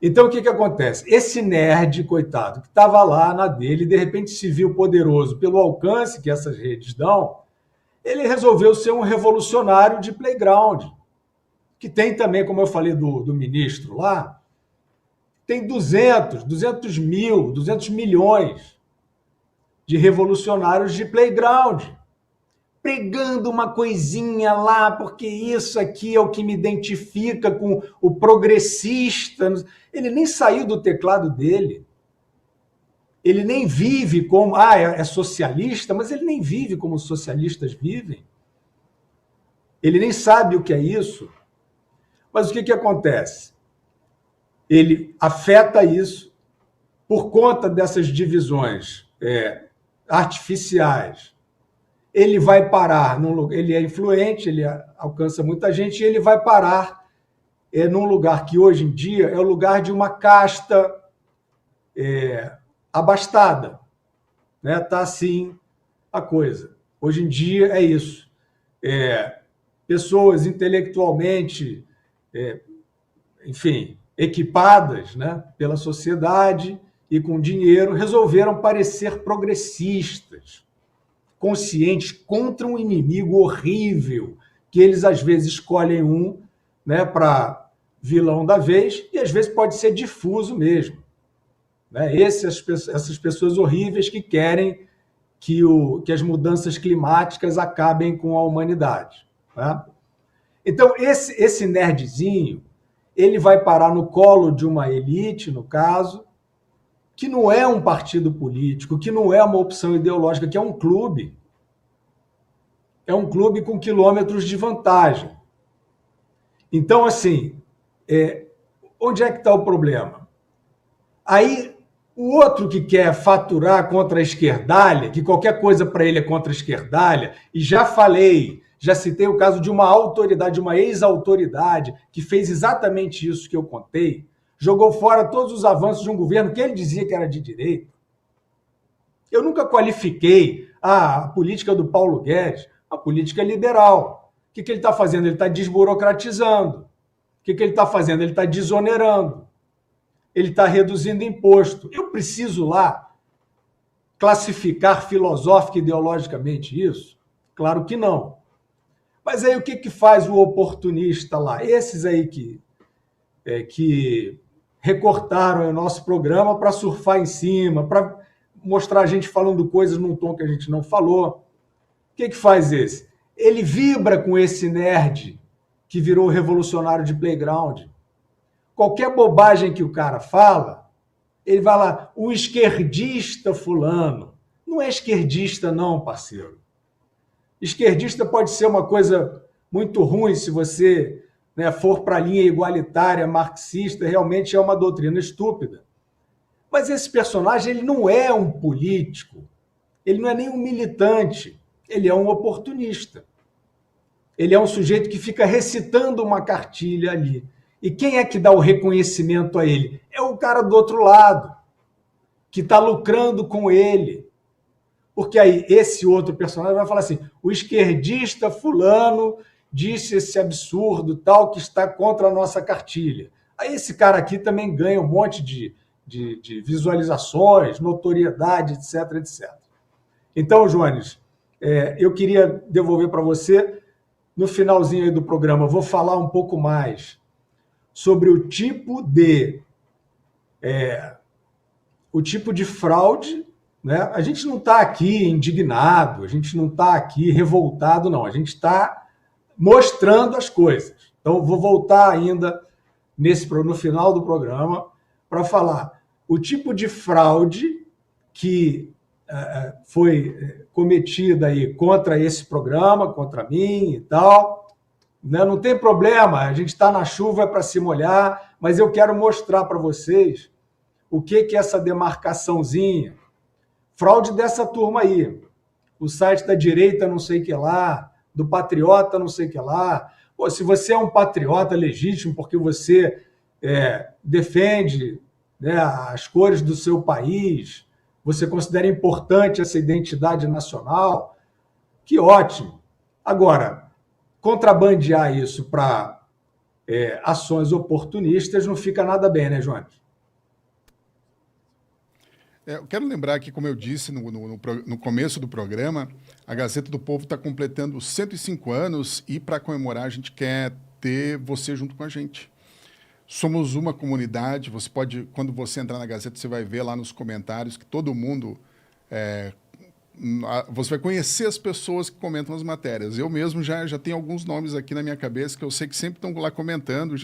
Então, o que acontece? Esse nerd, coitado, que estava lá na dele, de repente se viu poderoso pelo alcance que essas redes dão, ele resolveu ser um revolucionário de playground, que tem também, como eu falei do ministro lá, tem 200 mil, 200 milhões de revolucionários de playground, pregando uma coisinha lá, porque isso aqui é o que me identifica com o progressista. Ele nem saiu do teclado dele. Ele nem vive como... é socialista, mas ele nem vive como os socialistas vivem. Ele nem sabe o que é isso. Mas o que acontece? Ele afeta isso por conta dessas divisões artificiais. Ele vai parar num lugar, ele é influente, ele alcança muita gente, e ele vai parar num lugar que hoje em dia é o lugar de uma casta abastada. Né? Tá assim a coisa. Hoje em dia é isso. Pessoas intelectualmente, enfim, equipadas, né, pela sociedade e com dinheiro, resolveram parecer progressistas, conscientes contra um inimigo horrível, que eles às vezes escolhem um, né, para vilão da vez, e às vezes pode ser difuso mesmo. Né? Essas pessoas horríveis que querem que as mudanças climáticas acabem com a humanidade. Né? Então, esse nerdzinho, ele vai parar no colo de uma elite, no caso, que não é um partido político, que não é uma opção ideológica, que é um clube. É um clube com quilômetros de vantagem. Então, assim, onde é que está o problema? Aí, o outro que quer faturar contra a esquerdalha, que qualquer coisa para ele é contra a esquerdalha, e já citei o caso de uma autoridade, de uma ex-autoridade, que fez exatamente isso que eu contei, jogou fora todos os avanços de um governo que ele dizia que era de direita. Eu nunca qualifiquei a política do Paulo Guedes, a política liberal. O que ele está fazendo? Ele está desburocratizando. O que ele está fazendo? Ele está desonerando. Ele está reduzindo imposto. Eu preciso lá classificar filosófica e ideologicamente isso? Claro que não. Mas aí o que faz o oportunista lá? Esses aí que recortaram o nosso programa para surfar em cima, para mostrar a gente falando coisas num tom que a gente não falou. O que faz esse? Ele vibra com esse nerd que virou revolucionário de playground. Qualquer bobagem que o cara fala, ele vai lá, o esquerdista fulano. Não é esquerdista não, parceiro. Esquerdista pode ser uma coisa muito ruim se você, né, for para a linha igualitária, marxista, realmente é uma doutrina estúpida. Mas esse personagem ele não é um político, ele não é nem um militante, ele é um oportunista. Ele é um sujeito que fica recitando uma cartilha ali. E quem é que dá o reconhecimento a ele? É o cara do outro lado, que está lucrando com ele. Porque aí esse outro personagem vai falar assim, o esquerdista fulano disse esse absurdo tal que está contra a nossa cartilha. Aí esse cara aqui também ganha um monte de visualizações, notoriedade, etc, etc. Então, Jones, eu queria devolver para você, no finalzinho aí do programa, eu vou falar um pouco mais sobre o tipo de fraude, né? A gente não está aqui indignado, a gente não está aqui revoltado, não. A gente está mostrando as coisas. Então, vou voltar ainda no final do programa para falar o tipo de fraude que foi cometida aí contra esse programa, contra mim e tal. Não tem problema, a gente está na chuva para se molhar, mas eu quero mostrar para vocês o que é essa demarcaçãozinha. Fraude dessa turma aí. O site da direita não sei o que lá, do patriota não sei o que lá. Pô, se você é um patriota legítimo porque você defende, né, as cores do seu país, você considera importante essa identidade nacional, que ótimo. Agora, contrabandear isso para ações oportunistas não fica nada bem, né, João? Eu quero lembrar que, como eu disse no começo do programa, a Gazeta do Povo está completando 105 anos e, para comemorar, a gente quer ter você junto com a gente. Somos uma comunidade, você pode, quando você entrar na Gazeta, você vai ver lá nos comentários que todo mundo... você vai conhecer as pessoas que comentam as matérias. Eu mesmo já tenho alguns nomes aqui na minha cabeça que eu sei que sempre estão lá comentando,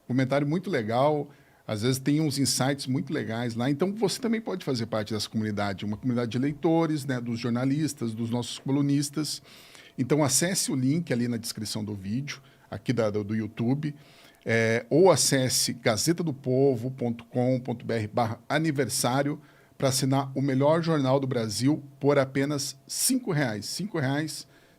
comentário muito legal... Às vezes tem uns insights muito legais lá. Então, você também pode fazer parte dessa comunidade, uma comunidade de leitores, né, dos jornalistas, dos nossos colunistas. Então, acesse o link ali na descrição do vídeo, aqui do YouTube, ou acesse gazetadopovo.com.br/aniversário para assinar o melhor jornal do Brasil por apenas R$ 5. R$ 5,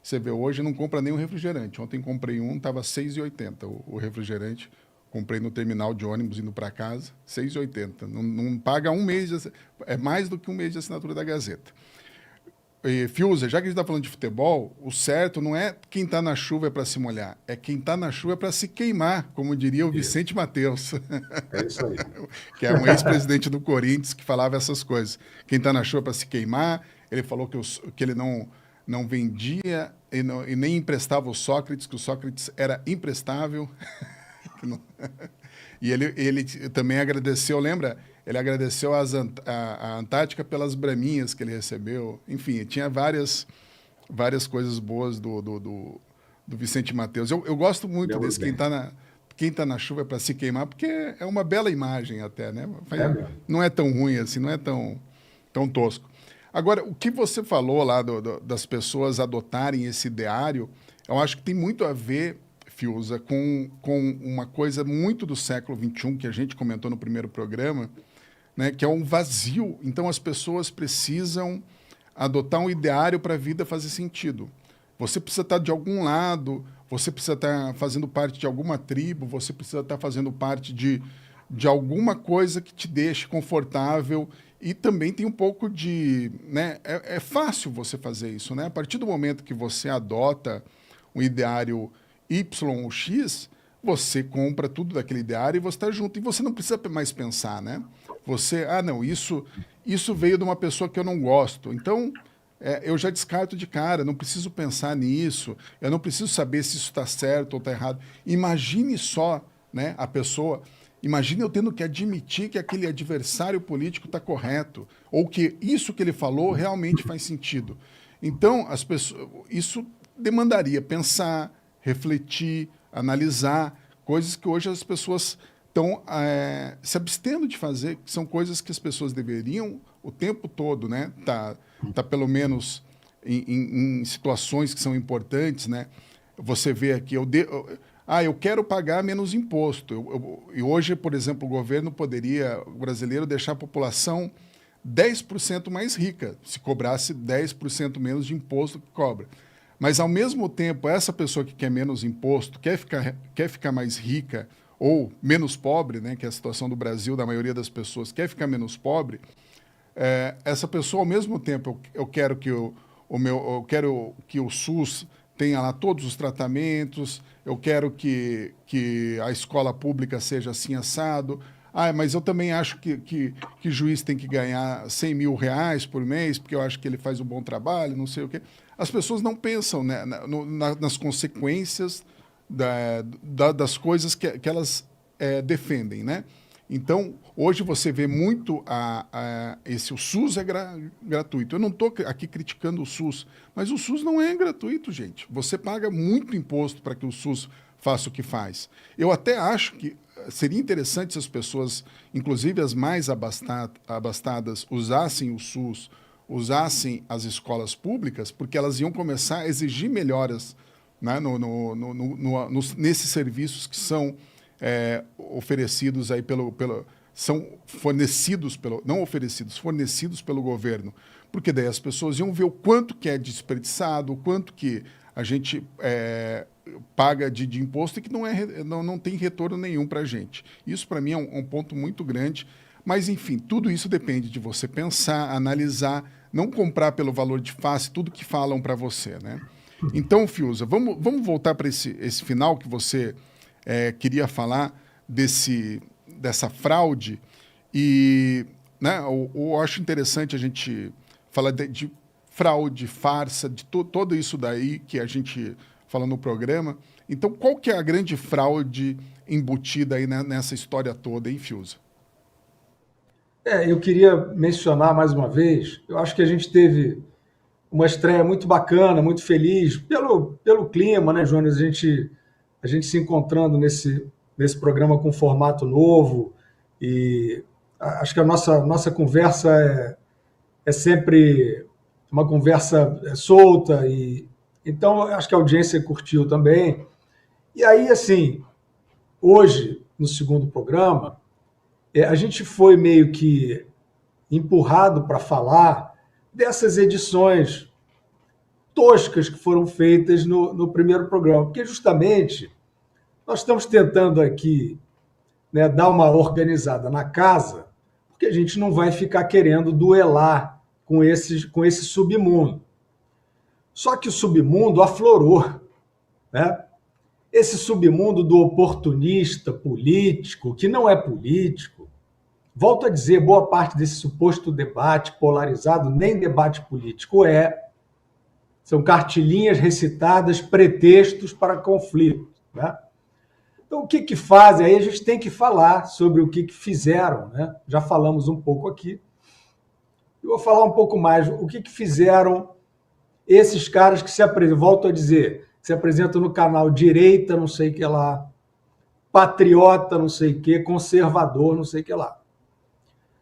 você vê hoje, não compra nem um refrigerante. Ontem comprei um, estava R$ 6,80 o refrigerante. Comprei no terminal de ônibus indo para casa, R$ 6,80. Não paga um mês, é mais do que um mês de assinatura da Gazeta. Fiuza, já que a gente está falando de futebol, o certo não é quem está na chuva é para se molhar, é quem está na chuva é para se queimar, como diria o Vicente Mateus. É isso aí. Que é um ex-presidente do Corinthians que falava essas coisas. Quem está na chuva é para se queimar. Ele falou que ele não vendia e nem emprestava o Sócrates, que o Sócrates era imprestável. E ele também agradeceu, lembra? Ele agradeceu a Antártica pelas braminhas que ele recebeu. Enfim, tinha várias coisas boas do Vicente Mateus. Eu gosto muito desse quem tá na chuva é para se queimar, porque é uma bela imagem até, né? Não é tão ruim assim, não é tão tosco. Agora, o que você falou lá das pessoas adotarem esse ideário, eu acho que tem muito a ver, Fiuza, com uma coisa muito do século XXI, que a gente comentou no primeiro programa, né, que é um vazio. Então, as pessoas precisam adotar um ideário para a vida fazer sentido. Você precisa estar de algum lado, você precisa estar fazendo parte de alguma tribo, você precisa estar fazendo parte de alguma coisa que te deixe confortável. E também tem um pouco de... né, é fácil você fazer isso, né? A partir do momento que você adota um ideário Y ou X, você compra tudo daquele ideário e você está junto. E você não precisa mais pensar, né? Não, isso veio de uma pessoa que eu não gosto. Então, eu já descarto de cara, não preciso pensar nisso, eu não preciso saber se isso está certo ou está errado. Imagine só, né, a pessoa... Imagine eu tendo que admitir que aquele adversário político está correto, ou que isso que ele falou realmente faz sentido. Então, isso demandaria pensar, refletir, analisar, coisas que hoje as pessoas estão se abstendo de fazer, que são coisas que as pessoas deveriam o tempo todo, né? Tá pelo menos em situações que são importantes, né? Você vê aqui, eu quero pagar menos imposto. E hoje, por exemplo, o brasileiro, deixar a população 10% mais rica, se cobrasse 10% menos de imposto que cobra. Mas, ao mesmo tempo, essa pessoa que quer menos imposto, quer ficar mais rica ou menos pobre, né, que é a situação do Brasil, da maioria das pessoas, quer ficar menos pobre, essa pessoa, ao mesmo tempo, eu quero que o SUS tenha lá todos os tratamentos, eu quero que a escola pública seja assim assado. Mas eu também acho que juiz tem que ganhar R$100 mil por mês, porque eu acho que ele faz um bom trabalho, não sei o quê. As pessoas não pensam, né, nas consequências das coisas que elas defendem, né? Então, hoje você vê muito o SUS é gratuito. Eu não estou aqui criticando o SUS, mas o SUS não é gratuito, gente. Você paga muito imposto para que o SUS faça o que faz. Eu até acho que seria interessante se as pessoas, inclusive as mais abastadas, usassem o SUS, usassem as escolas públicas, porque elas iam começar a exigir melhoras, né, nesses serviços que são oferecidos aí são fornecidos fornecidos pelo governo, porque daí as pessoas iam ver o quanto que é desperdiçado, o quanto que a gente paga de imposto e que não tem retorno nenhum para a gente. Isso, para mim, é um ponto muito grande. Mas, enfim, tudo isso depende de você pensar, analisar, não comprar pelo valor de face tudo que falam para você, né? Então, Fiuza, vamos voltar para esse final que você queria falar dessa fraude. E, né, eu acho interessante a gente falar de fraude, farsa, de todo isso daí que a gente fala no programa. Então, qual que é a grande fraude embutida aí nessa história toda, hein, Fiuza? Eu queria mencionar mais uma vez, eu acho que a gente teve uma estreia muito bacana, muito feliz, pelo clima, né, Jonas? A gente se encontrando nesse programa com formato novo, e acho que a nossa conversa é sempre uma conversa solta, e então acho que a audiência curtiu também. E aí, assim, hoje, no segundo programa, a gente foi meio que empurrado para falar dessas edições toscas que foram feitas no primeiro programa, porque justamente nós estamos tentando aqui, né, dar uma organizada na casa, porque a gente não vai ficar querendo duelar com esse submundo. Só que o submundo aflorou, né? Esse submundo do oportunista político, que não é político, volto a dizer, boa parte desse suposto debate polarizado nem debate político são cartilhinhas recitadas, pretextos para conflito, né? Então, o que fazem? Aí a gente tem que falar sobre o que fizeram, né? Já falamos um pouco aqui. Eu vou falar um pouco mais o que fizeram esses caras que se apresentam, volto a dizer, se apresentam no canal direita, não sei o que lá, patriota, não sei o que, conservador, não sei o que lá.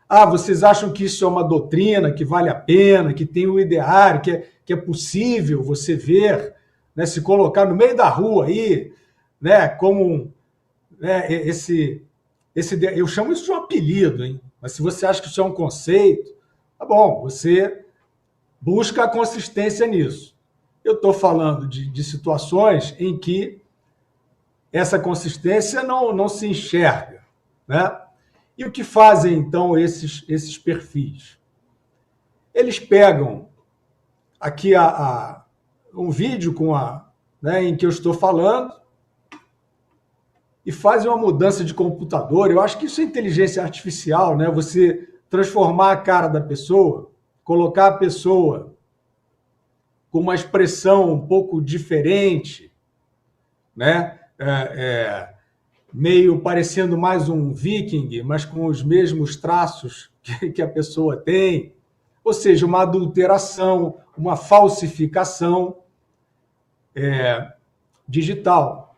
Ah, vocês acham que isso é uma doutrina, que vale a pena, que tem um ideário, que é possível você ver, né, se colocar no meio da rua aí, né, como né, eu chamo isso de um apelido, hein? Mas se você acha que isso é um conceito, tá bom, você busca a consistência nisso. Eu estou falando de situações em que essa consistência não se enxerga, né? E o que fazem, então, esses perfis? Eles pegam aqui um vídeo né, em que eu estou falando e fazem uma mudança de computador. Eu acho que isso é inteligência artificial, né? Você transformar a cara da pessoa, colocar a pessoa com uma expressão um pouco diferente, né? Meio parecendo mais um viking, mas com os mesmos traços que a pessoa tem, ou seja, uma adulteração, uma falsificação digital.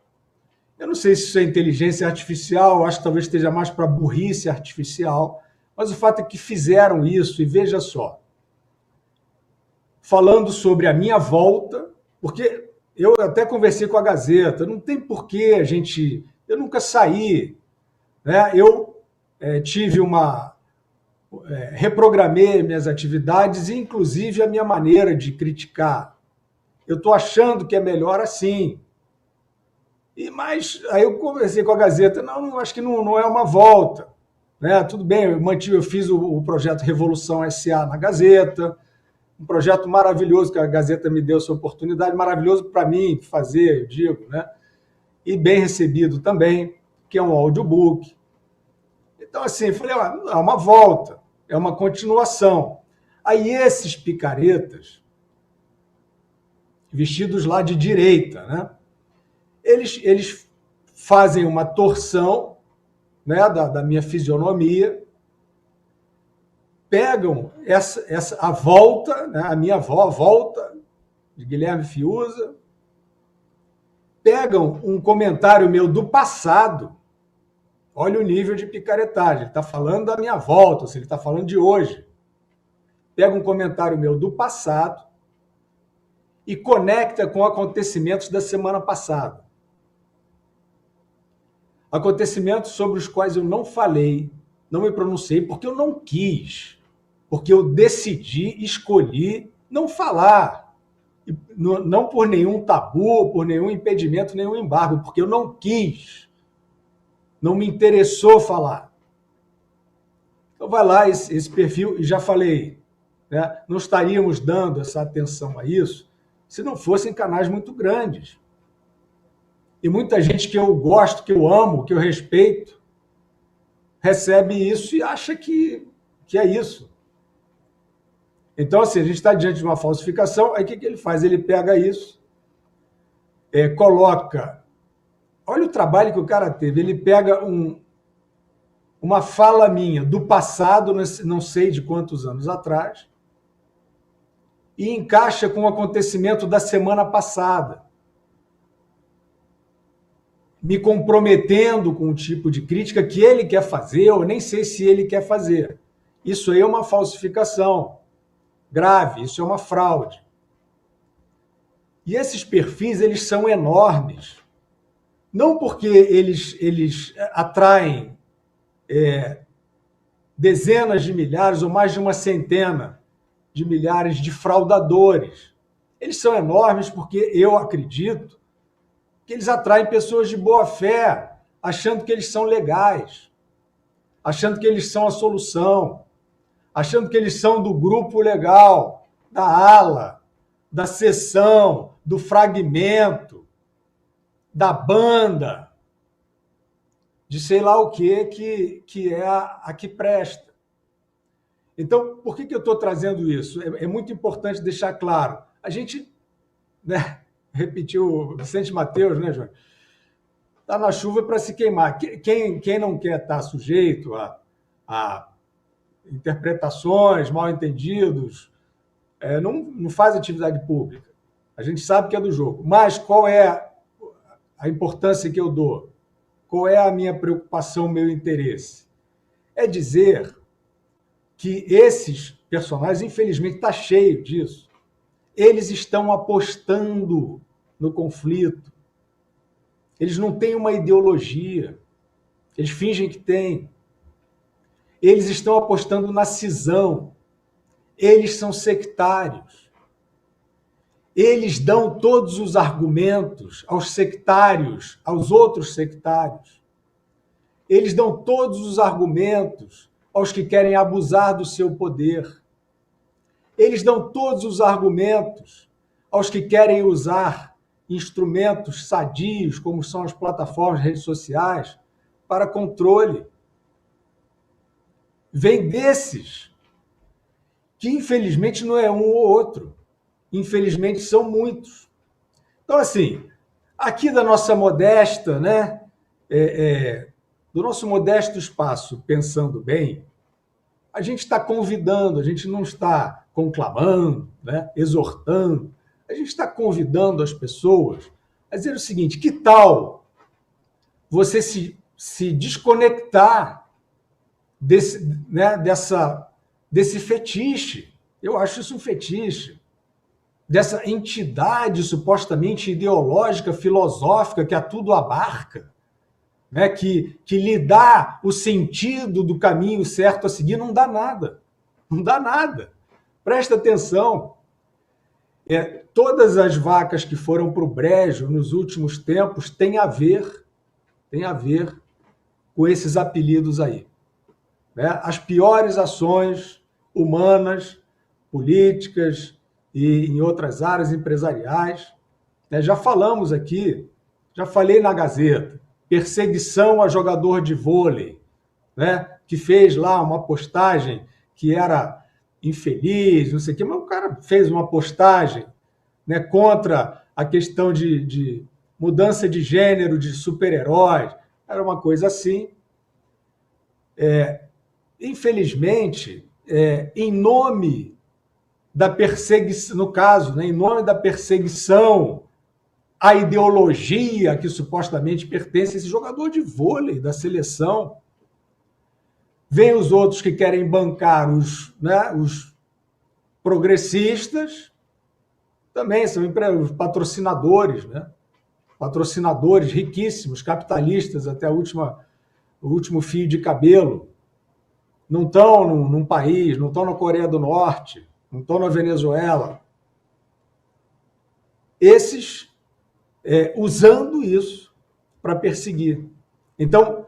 Eu não sei se isso é inteligência artificial, acho que talvez esteja mais para burrice artificial, mas o fato é que fizeram isso, e veja só, falando sobre a minha volta, porque eu até conversei com a Gazeta, não tem porquê eu nunca saí, né? Eu reprogramei minhas atividades, inclusive a minha maneira de criticar. Eu estou achando que é melhor assim. Mas aí eu conversei com a Gazeta, não acho que não é uma volta, né? Tudo bem, eu fiz o projeto Revolução SA na Gazeta, um projeto maravilhoso que a Gazeta me deu essa oportunidade, maravilhoso para mim fazer, eu digo, né? E bem recebido também, que é um audiobook. Então, assim, eu falei, é uma volta, é uma continuação. Aí esses picaretas, vestidos lá de direita, né? Eles fazem uma torção, né, da minha fisionomia, pegam a volta, né, a minha avó, a volta de Guilherme Fiuza, pegam um comentário meu do passado, olha o nível de picaretagem, ele está falando da minha volta, ou seja, ele está falando de hoje. Pega um comentário meu do passado e conecta com acontecimentos da semana passada. Acontecimentos sobre os quais eu não falei, não me pronunciei, porque eu não quis, porque eu decidi, escolhi não falar. Não por nenhum tabu, por nenhum impedimento, nenhum embargo, porque eu não quis, não me interessou falar. Então vai lá esse perfil, e já falei, né, não estaríamos dando essa atenção a isso se não fossem canais muito grandes. E muita gente que eu gosto, que eu amo, que eu respeito, recebe isso e acha que é isso. Então, assim, a gente está diante de uma falsificação, aí o que ele faz? Ele pega isso, coloca... Olha o trabalho que o cara teve. Ele pega uma fala minha do passado, não sei de quantos anos atrás, e encaixa com o acontecimento da semana passada, me comprometendo com um tipo de crítica que ele quer fazer, eu nem sei se ele quer fazer. Isso aí é uma falsificação grave, isso é uma fraude. E esses perfis, eles são enormes. Não porque eles atraem dezenas de milhares ou mais de uma centena de milhares de fraudadores. Eles são enormes porque eu acredito que eles atraem pessoas de boa fé, achando que eles são legais, achando que eles são a solução, achando que eles são do grupo legal, da ala, da seção, do fragmento, da banda, de sei lá o que é a que presta. Então, por que eu estou trazendo isso? É muito importante deixar claro. A gente, né, repetiu o Vicente Mateus, né, João? Está na chuva para se queimar. Quem não quer estar sujeito a interpretações, mal-entendidos, não faz atividade pública. A gente sabe que é do jogo. Mas qual é a importância que eu dou? Qual é a minha preocupação, o meu interesse? É dizer que esses personagens, infelizmente, está cheio disso. Eles estão apostando no conflito. Eles não têm uma ideologia. Eles fingem que têm. Eles estão apostando na cisão. Eles são sectários. Eles dão todos os argumentos aos sectários, aos outros sectários. Eles dão todos os argumentos aos que querem abusar do seu poder. Eles dão todos os argumentos aos que querem usar instrumentos sadios, como são as plataformas, redes sociais, para controle. Vem desses, que infelizmente não é um ou outro. Infelizmente são muitos. Então, assim, aqui da nossa modesta, né, do nosso modesto espaço, pensando bem, a gente está convidando, a gente não está conclamando, né, exortando, a gente está convidando as pessoas a dizer o seguinte: que tal você se desconectar desse fetiche? Eu acho isso um fetiche. Dessa entidade supostamente ideológica, filosófica, que a tudo abarca, né? que lhe dá o sentido do caminho certo a seguir. Não dá nada. Não dá nada. Presta atenção. Todas as vacas que foram para o brejo nos últimos tempos têm a ver com esses apelidos aí. Né? As piores ações humanas, políticas, e em outras áreas empresariais. Já falamos aqui, já falei na Gazeta, perseguição a jogador de vôlei, né, que fez lá uma postagem que era infeliz, não sei o quê, mas o cara fez uma postagem, né, contra a questão de mudança de gênero de super-heróis, era uma coisa assim. Infelizmente, em nome da perseguição, no caso, né, em nome da perseguição à ideologia que supostamente pertence a esse jogador de vôlei da seleção, vem os outros que querem bancar os progressistas, também são os patrocinadores, né? Patrocinadores riquíssimos, capitalistas até o último fio de cabelo. Não estão num país, não estão na Coreia do Norte, não estão na Venezuela. Esses usando isso para perseguir. Então,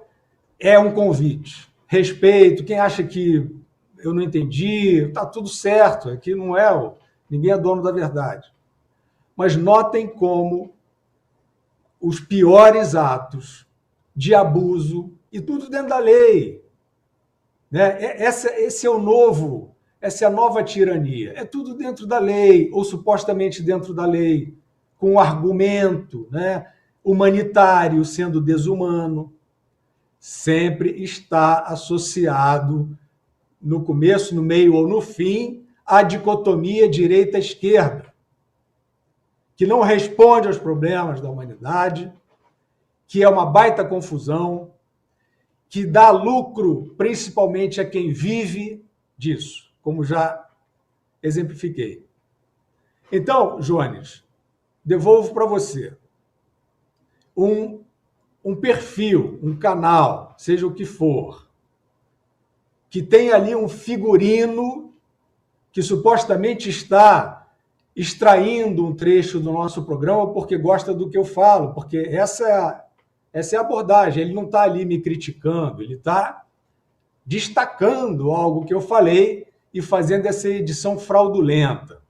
é um convite. respeito, quem acha que eu não entendi, está tudo certo, aqui não é, ninguém é dono da verdade. Mas notem como os piores atos de abuso, e tudo dentro da lei, né? Esse é o novo, essa é a nova tirania. É tudo dentro da lei, ou supostamente dentro da lei, com argumento, né, humanitário sendo desumano, sempre está associado, no começo, no meio ou no fim, à dicotomia direita-esquerda, que não responde aos problemas da humanidade, que é uma baita confusão, que dá lucro principalmente a quem vive disso, como já exemplifiquei. Então, Jones, devolvo para você um perfil, um canal, seja o que for, que tem ali um figurino que supostamente está extraindo um trecho do nosso programa porque gosta do que eu falo, porque essa é a abordagem. Ele não está ali me criticando, ele está destacando algo que eu falei e fazendo essa edição fraudulenta,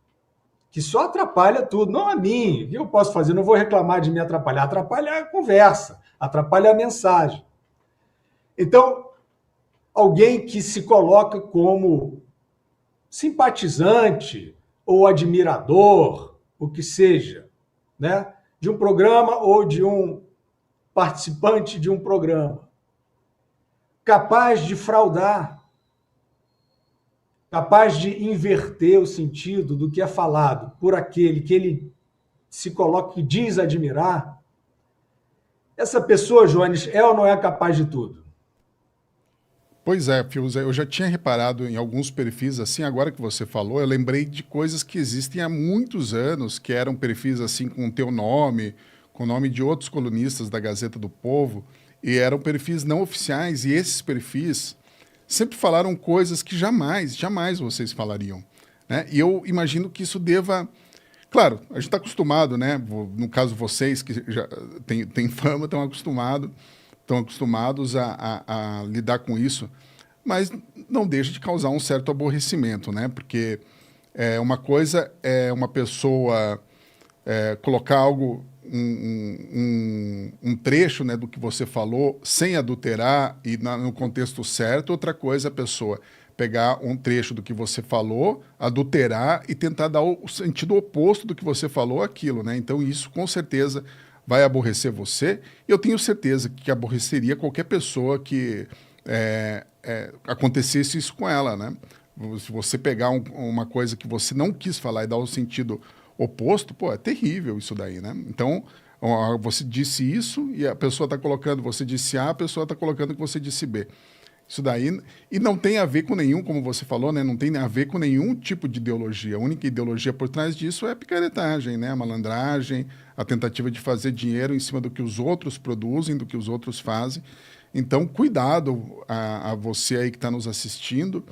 que só atrapalha tudo, não a mim. O que eu posso fazer? Não vou reclamar de me atrapalhar. Atrapalha a conversa, atrapalha a mensagem. Então, alguém que se coloca como simpatizante ou admirador, o que seja, né, de um programa ou de um participante de um programa, capaz de fraudar, capaz de inverter o sentido do que é falado por aquele que ele se coloca e diz admirar, essa pessoa, Jones, é ou não é capaz de tudo? Pois é, Fius, eu já tinha reparado em alguns perfis assim, agora que você falou, eu lembrei de coisas que existem há muitos anos, que eram perfis assim com o teu nome, com o nome de outros colunistas da Gazeta do Povo, e eram perfis não oficiais, e esses perfis sempre falaram coisas que jamais vocês falariam, né? E eu imagino que isso deva... Claro, a gente está acostumado, né? No caso vocês que já têm fama, estão acostumados a lidar com isso, mas não deixa de causar um certo aborrecimento, né? Porque uma coisa é uma pessoa colocar algo, um trecho, né, do que você falou, sem adulterar e no contexto certo. Outra coisa é a pessoa pegar um trecho do que você falou, adulterar e tentar dar o sentido oposto do que você falou àquilo, né? Então isso com certeza vai aborrecer você, e eu tenho certeza que aborreceria qualquer pessoa que acontecesse isso com ela, né? Se você pegar uma coisa que você não quis falar e dar o sentido oposto, pô, é terrível isso daí, né? Então, você disse isso e a pessoa está colocando, você disse A, a pessoa está colocando que você disse B. Isso daí, e não tem a ver com nenhum, como você falou, né? Não tem a ver com nenhum tipo de ideologia. A única ideologia por trás disso é a picaretagem, né? A malandragem, a tentativa de fazer dinheiro em cima do que os outros produzem, do que os outros fazem. Então, cuidado a você aí que está nos assistindo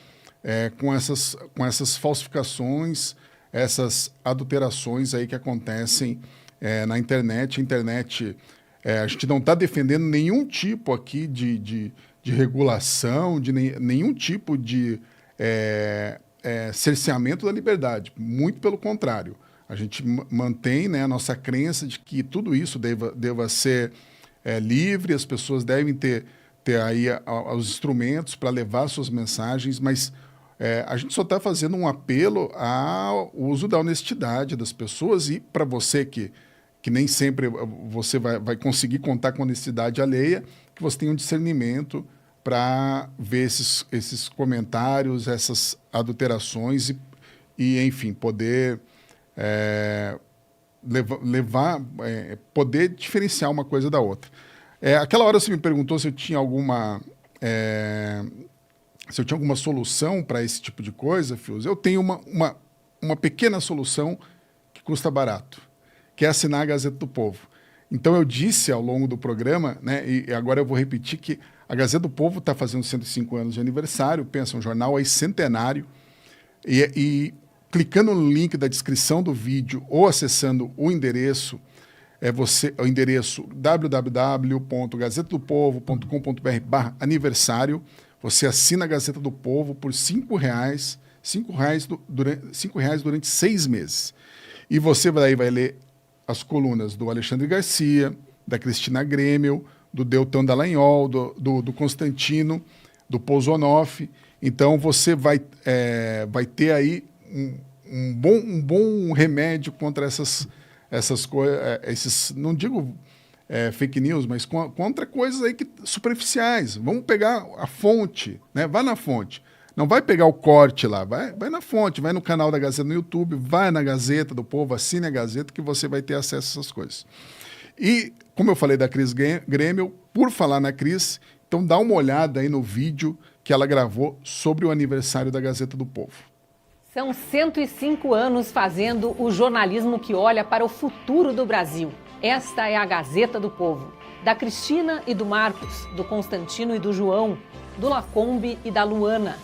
com essas falsificações, essas adulterações aí que acontecem na internet. A gente não está defendendo nenhum tipo aqui de regulação, de nenhum tipo de cerceamento da liberdade. Muito pelo contrário. A gente mantém, né, a nossa crença de que tudo isso deva ser livre, as pessoas devem ter aí os instrumentos para levar suas mensagens, mas a gente só está fazendo um apelo ao uso da honestidade das pessoas, e para você que nem sempre você vai conseguir contar com a honestidade alheia, que você tenha um discernimento para ver esses comentários, essas adulterações e enfim, poder poder diferenciar uma coisa da outra. Aquela hora você me perguntou se eu tinha alguma solução para esse tipo de coisa, Fios. Eu tenho uma pequena solução que custa barato, que é assinar a Gazeta do Povo. Então eu disse ao longo do programa, né, e agora eu vou repetir, que a Gazeta do Povo está fazendo 105 anos de aniversário, pensa, um jornal aí centenário, e clicando no link da descrição do vídeo ou acessando o endereço, o endereço www.gazetadopovo.com.br/aniversário, Você assina a Gazeta do Povo por R$ 5, R$ 5 durante 6 meses. E você vai ler as colunas do Alexandre Garcia, da Cristina Grêmio, do Deltan Dallagnol, do Constantino, do Pousonoff. Então você vai ter aí um bom remédio contra essas coisas, não digo fake news, mas contra coisas aí superficiais. Vamos pegar a fonte, né? Vá na fonte. Não vai pegar o corte lá, vai na fonte, vai no canal da Gazeta no YouTube, vai na Gazeta do Povo, assine a Gazeta que você vai ter acesso a essas coisas. E, como eu falei da Cris Grêmio, por falar na Cris, então dá uma olhada aí no vídeo que ela gravou sobre o aniversário da Gazeta do Povo. São 105 anos fazendo o jornalismo que olha para o futuro do Brasil. Esta é a Gazeta do Povo, da Cristina e do Marcos, do Constantino e do João, do Lacombe e da Luana.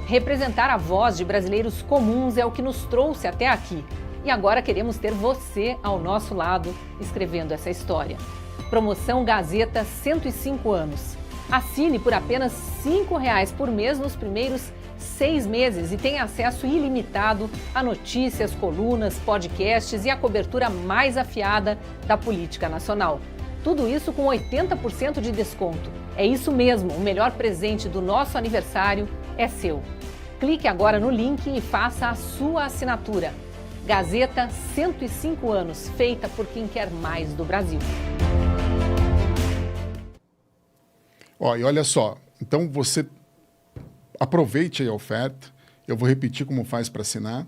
Representar a voz de brasileiros comuns é o que nos trouxe até aqui. E agora queremos ter você ao nosso lado, escrevendo essa história. Promoção Gazeta 105 anos. Assine por apenas R$ 5 por mês nos primeiros 6 meses e tenha acesso ilimitado a notícias, colunas, podcasts e a cobertura mais afiada da política nacional. Tudo isso com 80% de desconto. É isso mesmo, o melhor presente do nosso aniversário é seu. Clique agora no link e faça a sua assinatura. Gazeta 105 anos, feita por quem quer mais do Brasil. E olha só, então você aproveite aí a oferta, eu vou repetir como faz para assinar,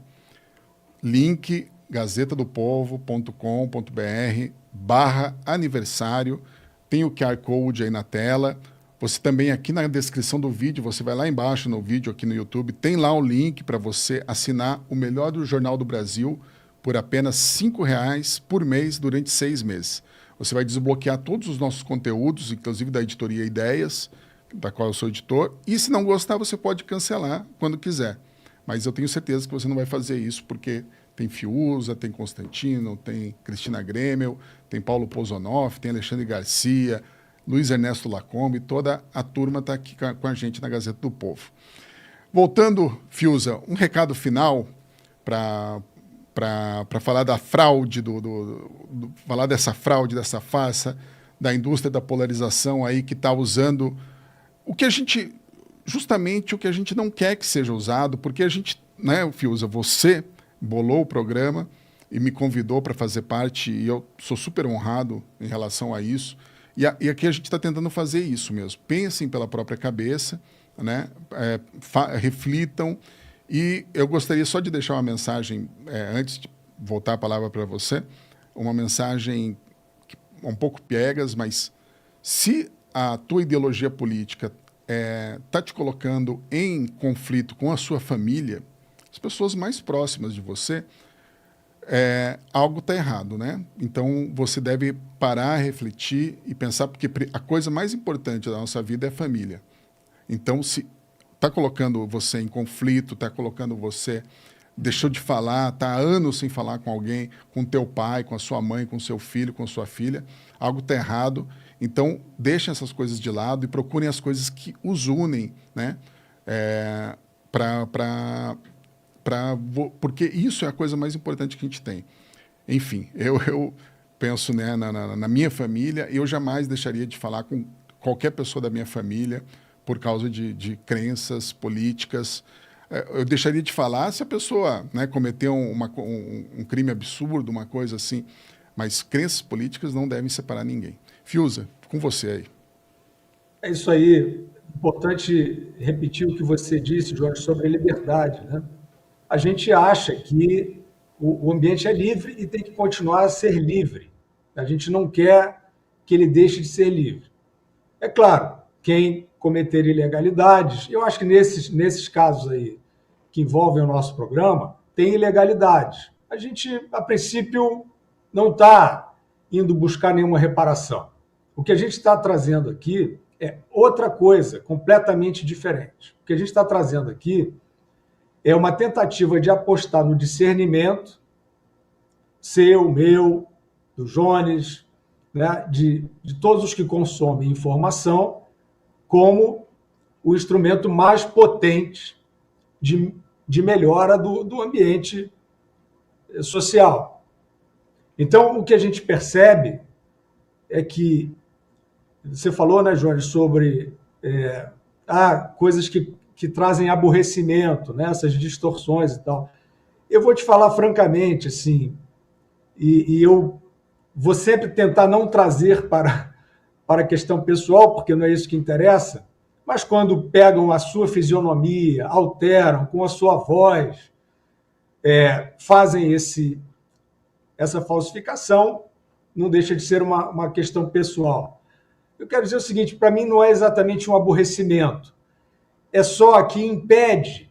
link gazetadopovo.com.br/aniversário, tem o QR Code aí na tela, você também aqui na descrição do vídeo, você vai lá embaixo no vídeo aqui no YouTube, tem lá o link para você assinar o melhor do Jornal do Brasil por apenas R$ 5 por mês durante 6 meses. Você vai desbloquear todos os nossos conteúdos, inclusive da editoria Ideias, da qual eu sou editor, e se não gostar, você pode cancelar quando quiser. Mas eu tenho certeza que você não vai fazer isso, porque tem Fiuza, tem Constantino, tem Cristina Grêmio, tem Paulo Pousonoff, tem Alexandre Garcia, Luiz Ernesto Lacombe, toda a turma está aqui com a gente na Gazeta do Povo. Voltando, Fiuza, um recado final para falar da fraude, falar dessa fraude, dessa farsa, da indústria da polarização aí que está usando justamente o que a gente não quer que seja usado, porque a gente, né, Fiuza, você bolou o programa e me convidou para fazer parte, e eu sou super honrado em relação a isso, e aqui a gente está tentando fazer isso mesmo. Pensem pela própria cabeça, né, reflitam, e eu gostaria só de deixar uma mensagem, antes de voltar a palavra para você, uma mensagem um pouco piegas, mas se a tua ideologia política está te colocando em conflito com a sua família, as pessoas mais próximas de você, algo está errado, né? Então, você deve parar, refletir e pensar, porque a coisa mais importante da nossa vida é a família. Então, se está colocando você em conflito, está colocando você, deixou de falar, está há anos sem falar com alguém, com teu pai, com a sua mãe, com seu filho, com sua filha, algo está errado. Então, deixem essas coisas de lado e procurem as coisas que os unem, né? Porque isso é a coisa mais importante que a gente tem. Enfim, eu penso, né, na minha família, eu jamais deixaria de falar com qualquer pessoa da minha família por causa de crenças políticas. Eu deixaria de falar se a pessoa, né, cometeu um crime absurdo, uma coisa assim, mas crenças políticas não devem separar ninguém. Fiuza, com você aí. É isso aí. Importante repetir o que você disse, Jorge, sobre a liberdade, né? A gente acha que o ambiente é livre e tem que continuar a ser livre. A gente não quer que ele deixe de ser livre. É claro, quem cometer ilegalidades, eu acho que nesses casos aí que envolvem o nosso programa, tem ilegalidades. A gente, a princípio, não está indo buscar nenhuma reparação. O que a gente está trazendo aqui é outra coisa, completamente diferente. O que a gente está trazendo aqui é uma tentativa de apostar no discernimento seu, meu, do Jones, né, de todos os que consomem informação, como o instrumento mais potente de melhora do ambiente social. Então, o que a gente percebe é que, você falou, né, Jones, sobre coisas que trazem aborrecimento, né, essas distorções e tal. Eu vou te falar francamente, assim, e eu vou sempre tentar não trazer para a questão pessoal, porque não é isso que interessa, mas quando pegam a sua fisionomia, alteram com a sua voz, fazem essa falsificação, não deixa de ser uma questão pessoal. Eu quero dizer o seguinte, para mim não é exatamente um aborrecimento, é só que impede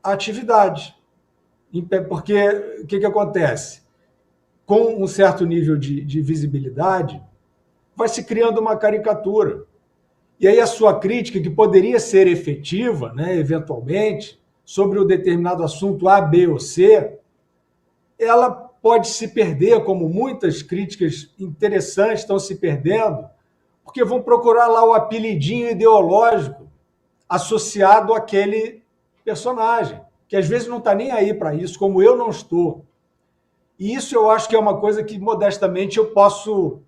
a atividade. Porque o que acontece? Com um certo nível de visibilidade, vai se criando uma caricatura. E aí a sua crítica, que poderia ser efetiva, né, eventualmente, sobre um determinado assunto A, B ou C, ela pode se perder, como muitas críticas interessantes estão se perdendo, porque vão procurar lá o apelidinho ideológico associado àquele personagem, que às vezes não está nem aí para isso, como eu não estou. E isso eu acho que é uma coisa que, modestamente, eu posso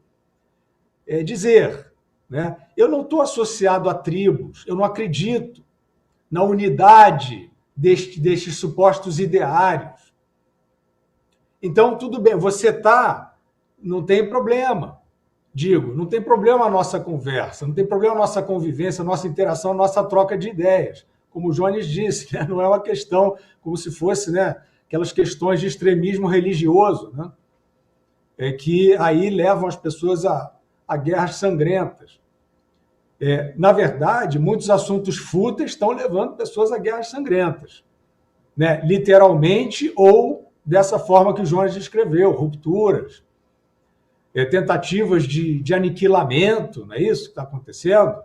dizer. Né? Eu não estou associado a tribos, eu não acredito na unidade destes supostos ideários. Então, tudo bem, você está, não tem problema. Digo, não tem problema a nossa conversa, não tem problema a nossa convivência, a nossa interação, a nossa troca de ideias. Como o Jones disse, né? Não é uma questão como se fosse, né, aquelas questões de extremismo religioso, né, que aí levam as pessoas a guerras sangrentas. Na verdade, muitos assuntos fúteis estão levando pessoas a guerras sangrentas, né? Literalmente ou dessa forma que o Jones descreveu, rupturas, tentativas de aniquilamento, não é isso que está acontecendo?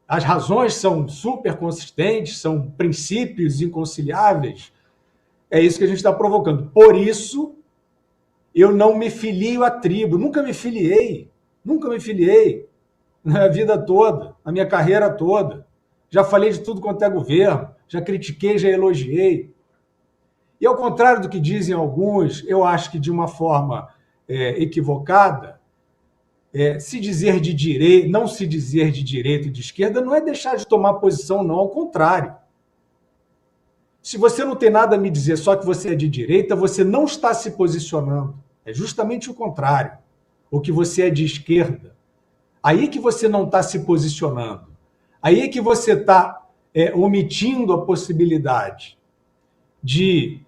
As razões são super consistentes, são princípios inconciliáveis. É isso que a gente está provocando. Por isso, eu não me filio à tribo, nunca me filiei na vida toda, na minha carreira toda. Já falei de tudo quanto é governo, já critiquei, já elogiei. E ao contrário do que dizem alguns, eu acho que de uma forma equivocada, se dizer de direita, não se dizer de direita e de esquerda não é deixar de tomar posição, não, ao contrário. Se você não tem nada a me dizer, só que você é de direita, você não está se posicionando. É justamente o contrário. Ou que você é de esquerda. Aí que você não está se posicionando. Aí que você está omitindo a possibilidade de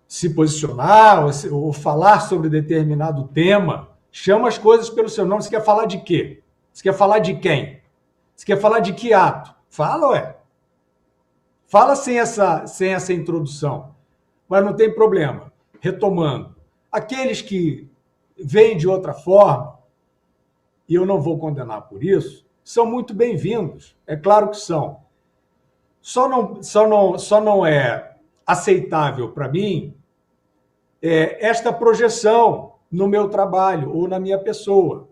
se posicionar ou falar sobre determinado tema. Chama as coisas pelo seu nome. Você quer falar de quê? Você quer falar de quem? Você quer falar de que ato? Fala, ué. Fala sem essa introdução. Mas não tem problema. Retomando. Aqueles que veem de outra forma, e eu não vou condenar por isso, são muito bem-vindos. É claro que são. Só não é aceitável para mim esta projeção no meu trabalho ou na minha pessoa.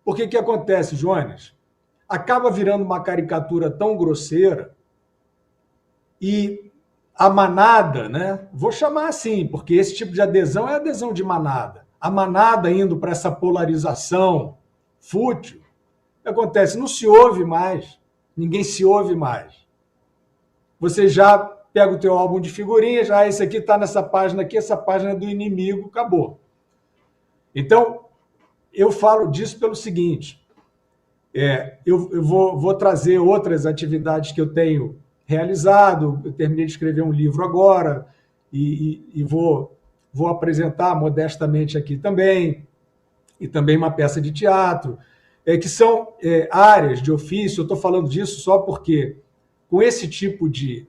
Porque o que acontece, Jones? Acaba virando uma caricatura tão grosseira e a manada, né? Vou chamar assim, porque esse tipo de adesão é adesão de manada. A manada indo para essa polarização fútil, o que acontece? Não se ouve mais, ninguém se ouve mais. Você já pega o teu álbum de figurinhas, esse aqui está nessa página aqui, essa página é do inimigo, acabou. Então, eu falo disso pelo seguinte, eu vou trazer outras atividades que eu tenho realizado, eu terminei de escrever um livro agora e vou apresentar modestamente aqui também, e também uma peça de teatro, que são áreas de ofício. Eu estou falando disso só porque, com esse tipo de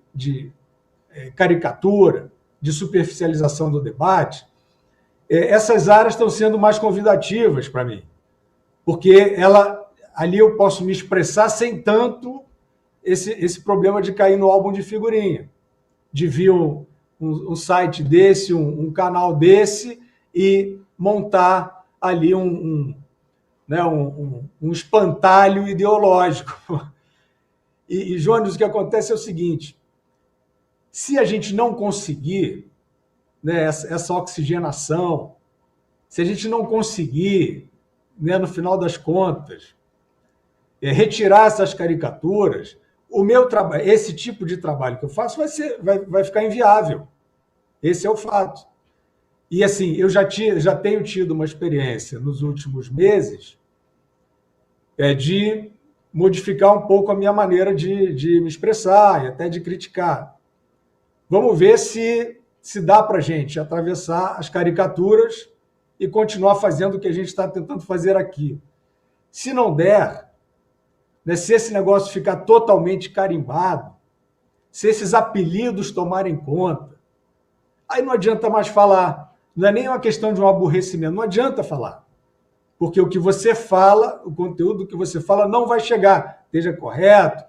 caricatura, de superficialização do debate, essas áreas estão sendo mais convidativas para mim, porque ali eu posso me expressar sem tanto esse problema de cair no álbum de figurinha, de vir um site desse, um canal desse, e montar ali um né, um espantalho ideológico. E, Jones, o que acontece é o seguinte, se a gente não conseguir, né, essa oxigenação, se a gente não conseguir, né, no final das contas, retirar essas caricaturas, o meu trabalho, esse tipo de trabalho que eu faço vai ficar inviável. Esse é o fato. E assim, eu já tenho tido uma experiência nos últimos meses de modificar um pouco a minha maneira de me expressar e até de criticar. Vamos ver se dá para a gente atravessar as caricaturas e continuar fazendo o que a gente está tentando fazer aqui. Se não der, né, se esse negócio ficar totalmente carimbado, se esses apelidos tomarem conta, aí não adianta mais falar. Não é nem uma questão de um aborrecimento, não adianta falar. Porque o que você fala, o conteúdo que você fala não vai chegar, seja correto,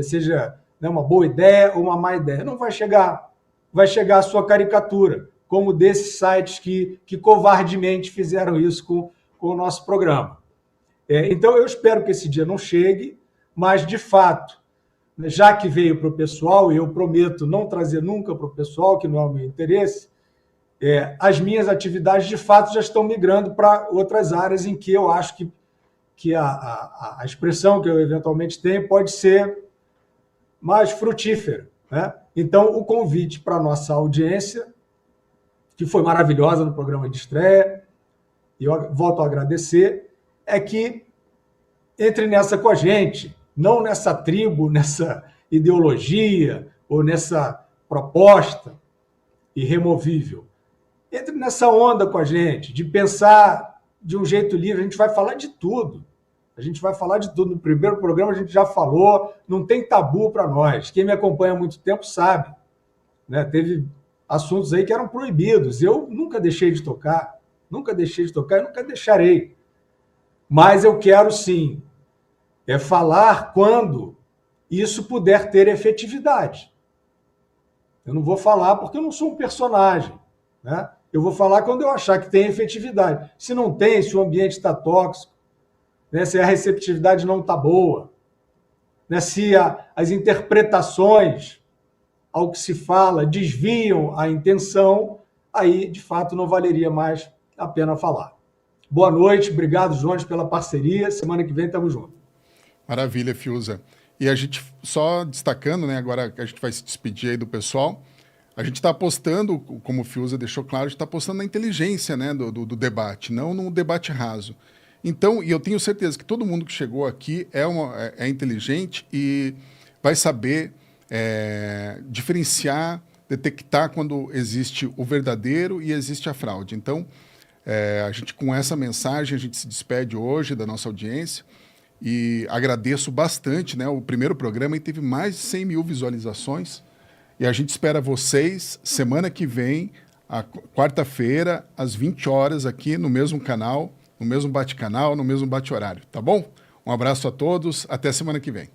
seja, né, uma boa ideia ou uma má ideia. Não vai chegar. Vai chegar a sua caricatura, como desses sites que covardemente fizeram isso com o nosso programa. Então, eu espero que esse dia não chegue, mas, de fato, já que veio para o pessoal, e eu prometo não trazer nunca para o pessoal, que não é o meu interesse, as minhas atividades, de fato, já estão migrando para outras áreas em que eu acho que a expressão que eu eventualmente tenho pode ser mais frutífera, né? Então, o convite para a nossa audiência, que foi maravilhosa no programa de estreia, e eu volto a agradecer, é que entre nessa com a gente, não nessa tribo, nessa ideologia ou nessa proposta irremovível. Entre nessa onda com a gente, de pensar de um jeito livre. A gente vai falar de tudo. A gente vai falar de tudo. No primeiro programa a gente já falou, não tem tabu para nós. Quem me acompanha há muito tempo sabe, né? Teve assuntos aí que eram proibidos. Eu nunca deixei de tocar, e nunca deixarei. Mas eu quero, sim, falar quando isso puder ter efetividade. Eu não vou falar porque eu não sou um personagem, né? Eu vou falar quando eu achar que tem efetividade. Se não tem, se o ambiente está tóxico, né? Se a receptividade não está boa, né? Se as interpretações ao que se fala desviam a intenção, aí, de fato, não valeria mais a pena falar. Boa noite, obrigado, Jones, pela parceria. Semana que vem estamos juntos. Maravilha, Fiuza. E a gente, só destacando, né, agora a gente vai se despedir aí do pessoal, a gente está apostando, como o Fiuza deixou claro, a gente está apostando na inteligência, né, do debate, não no debate raso. Então, e eu tenho certeza que todo mundo que chegou aqui é inteligente e vai saber diferenciar, detectar quando existe o verdadeiro e existe a fraude. Então, a gente, com essa mensagem, a gente se despede hoje da nossa audiência e agradeço bastante, né? O primeiro programa teve mais de 100 mil visualizações e a gente espera vocês semana que vem, quarta-feira, às 20 horas, aqui no mesmo canal, no mesmo bate-canal, no mesmo bate-horário, tá bom? Um abraço a todos, até semana que vem.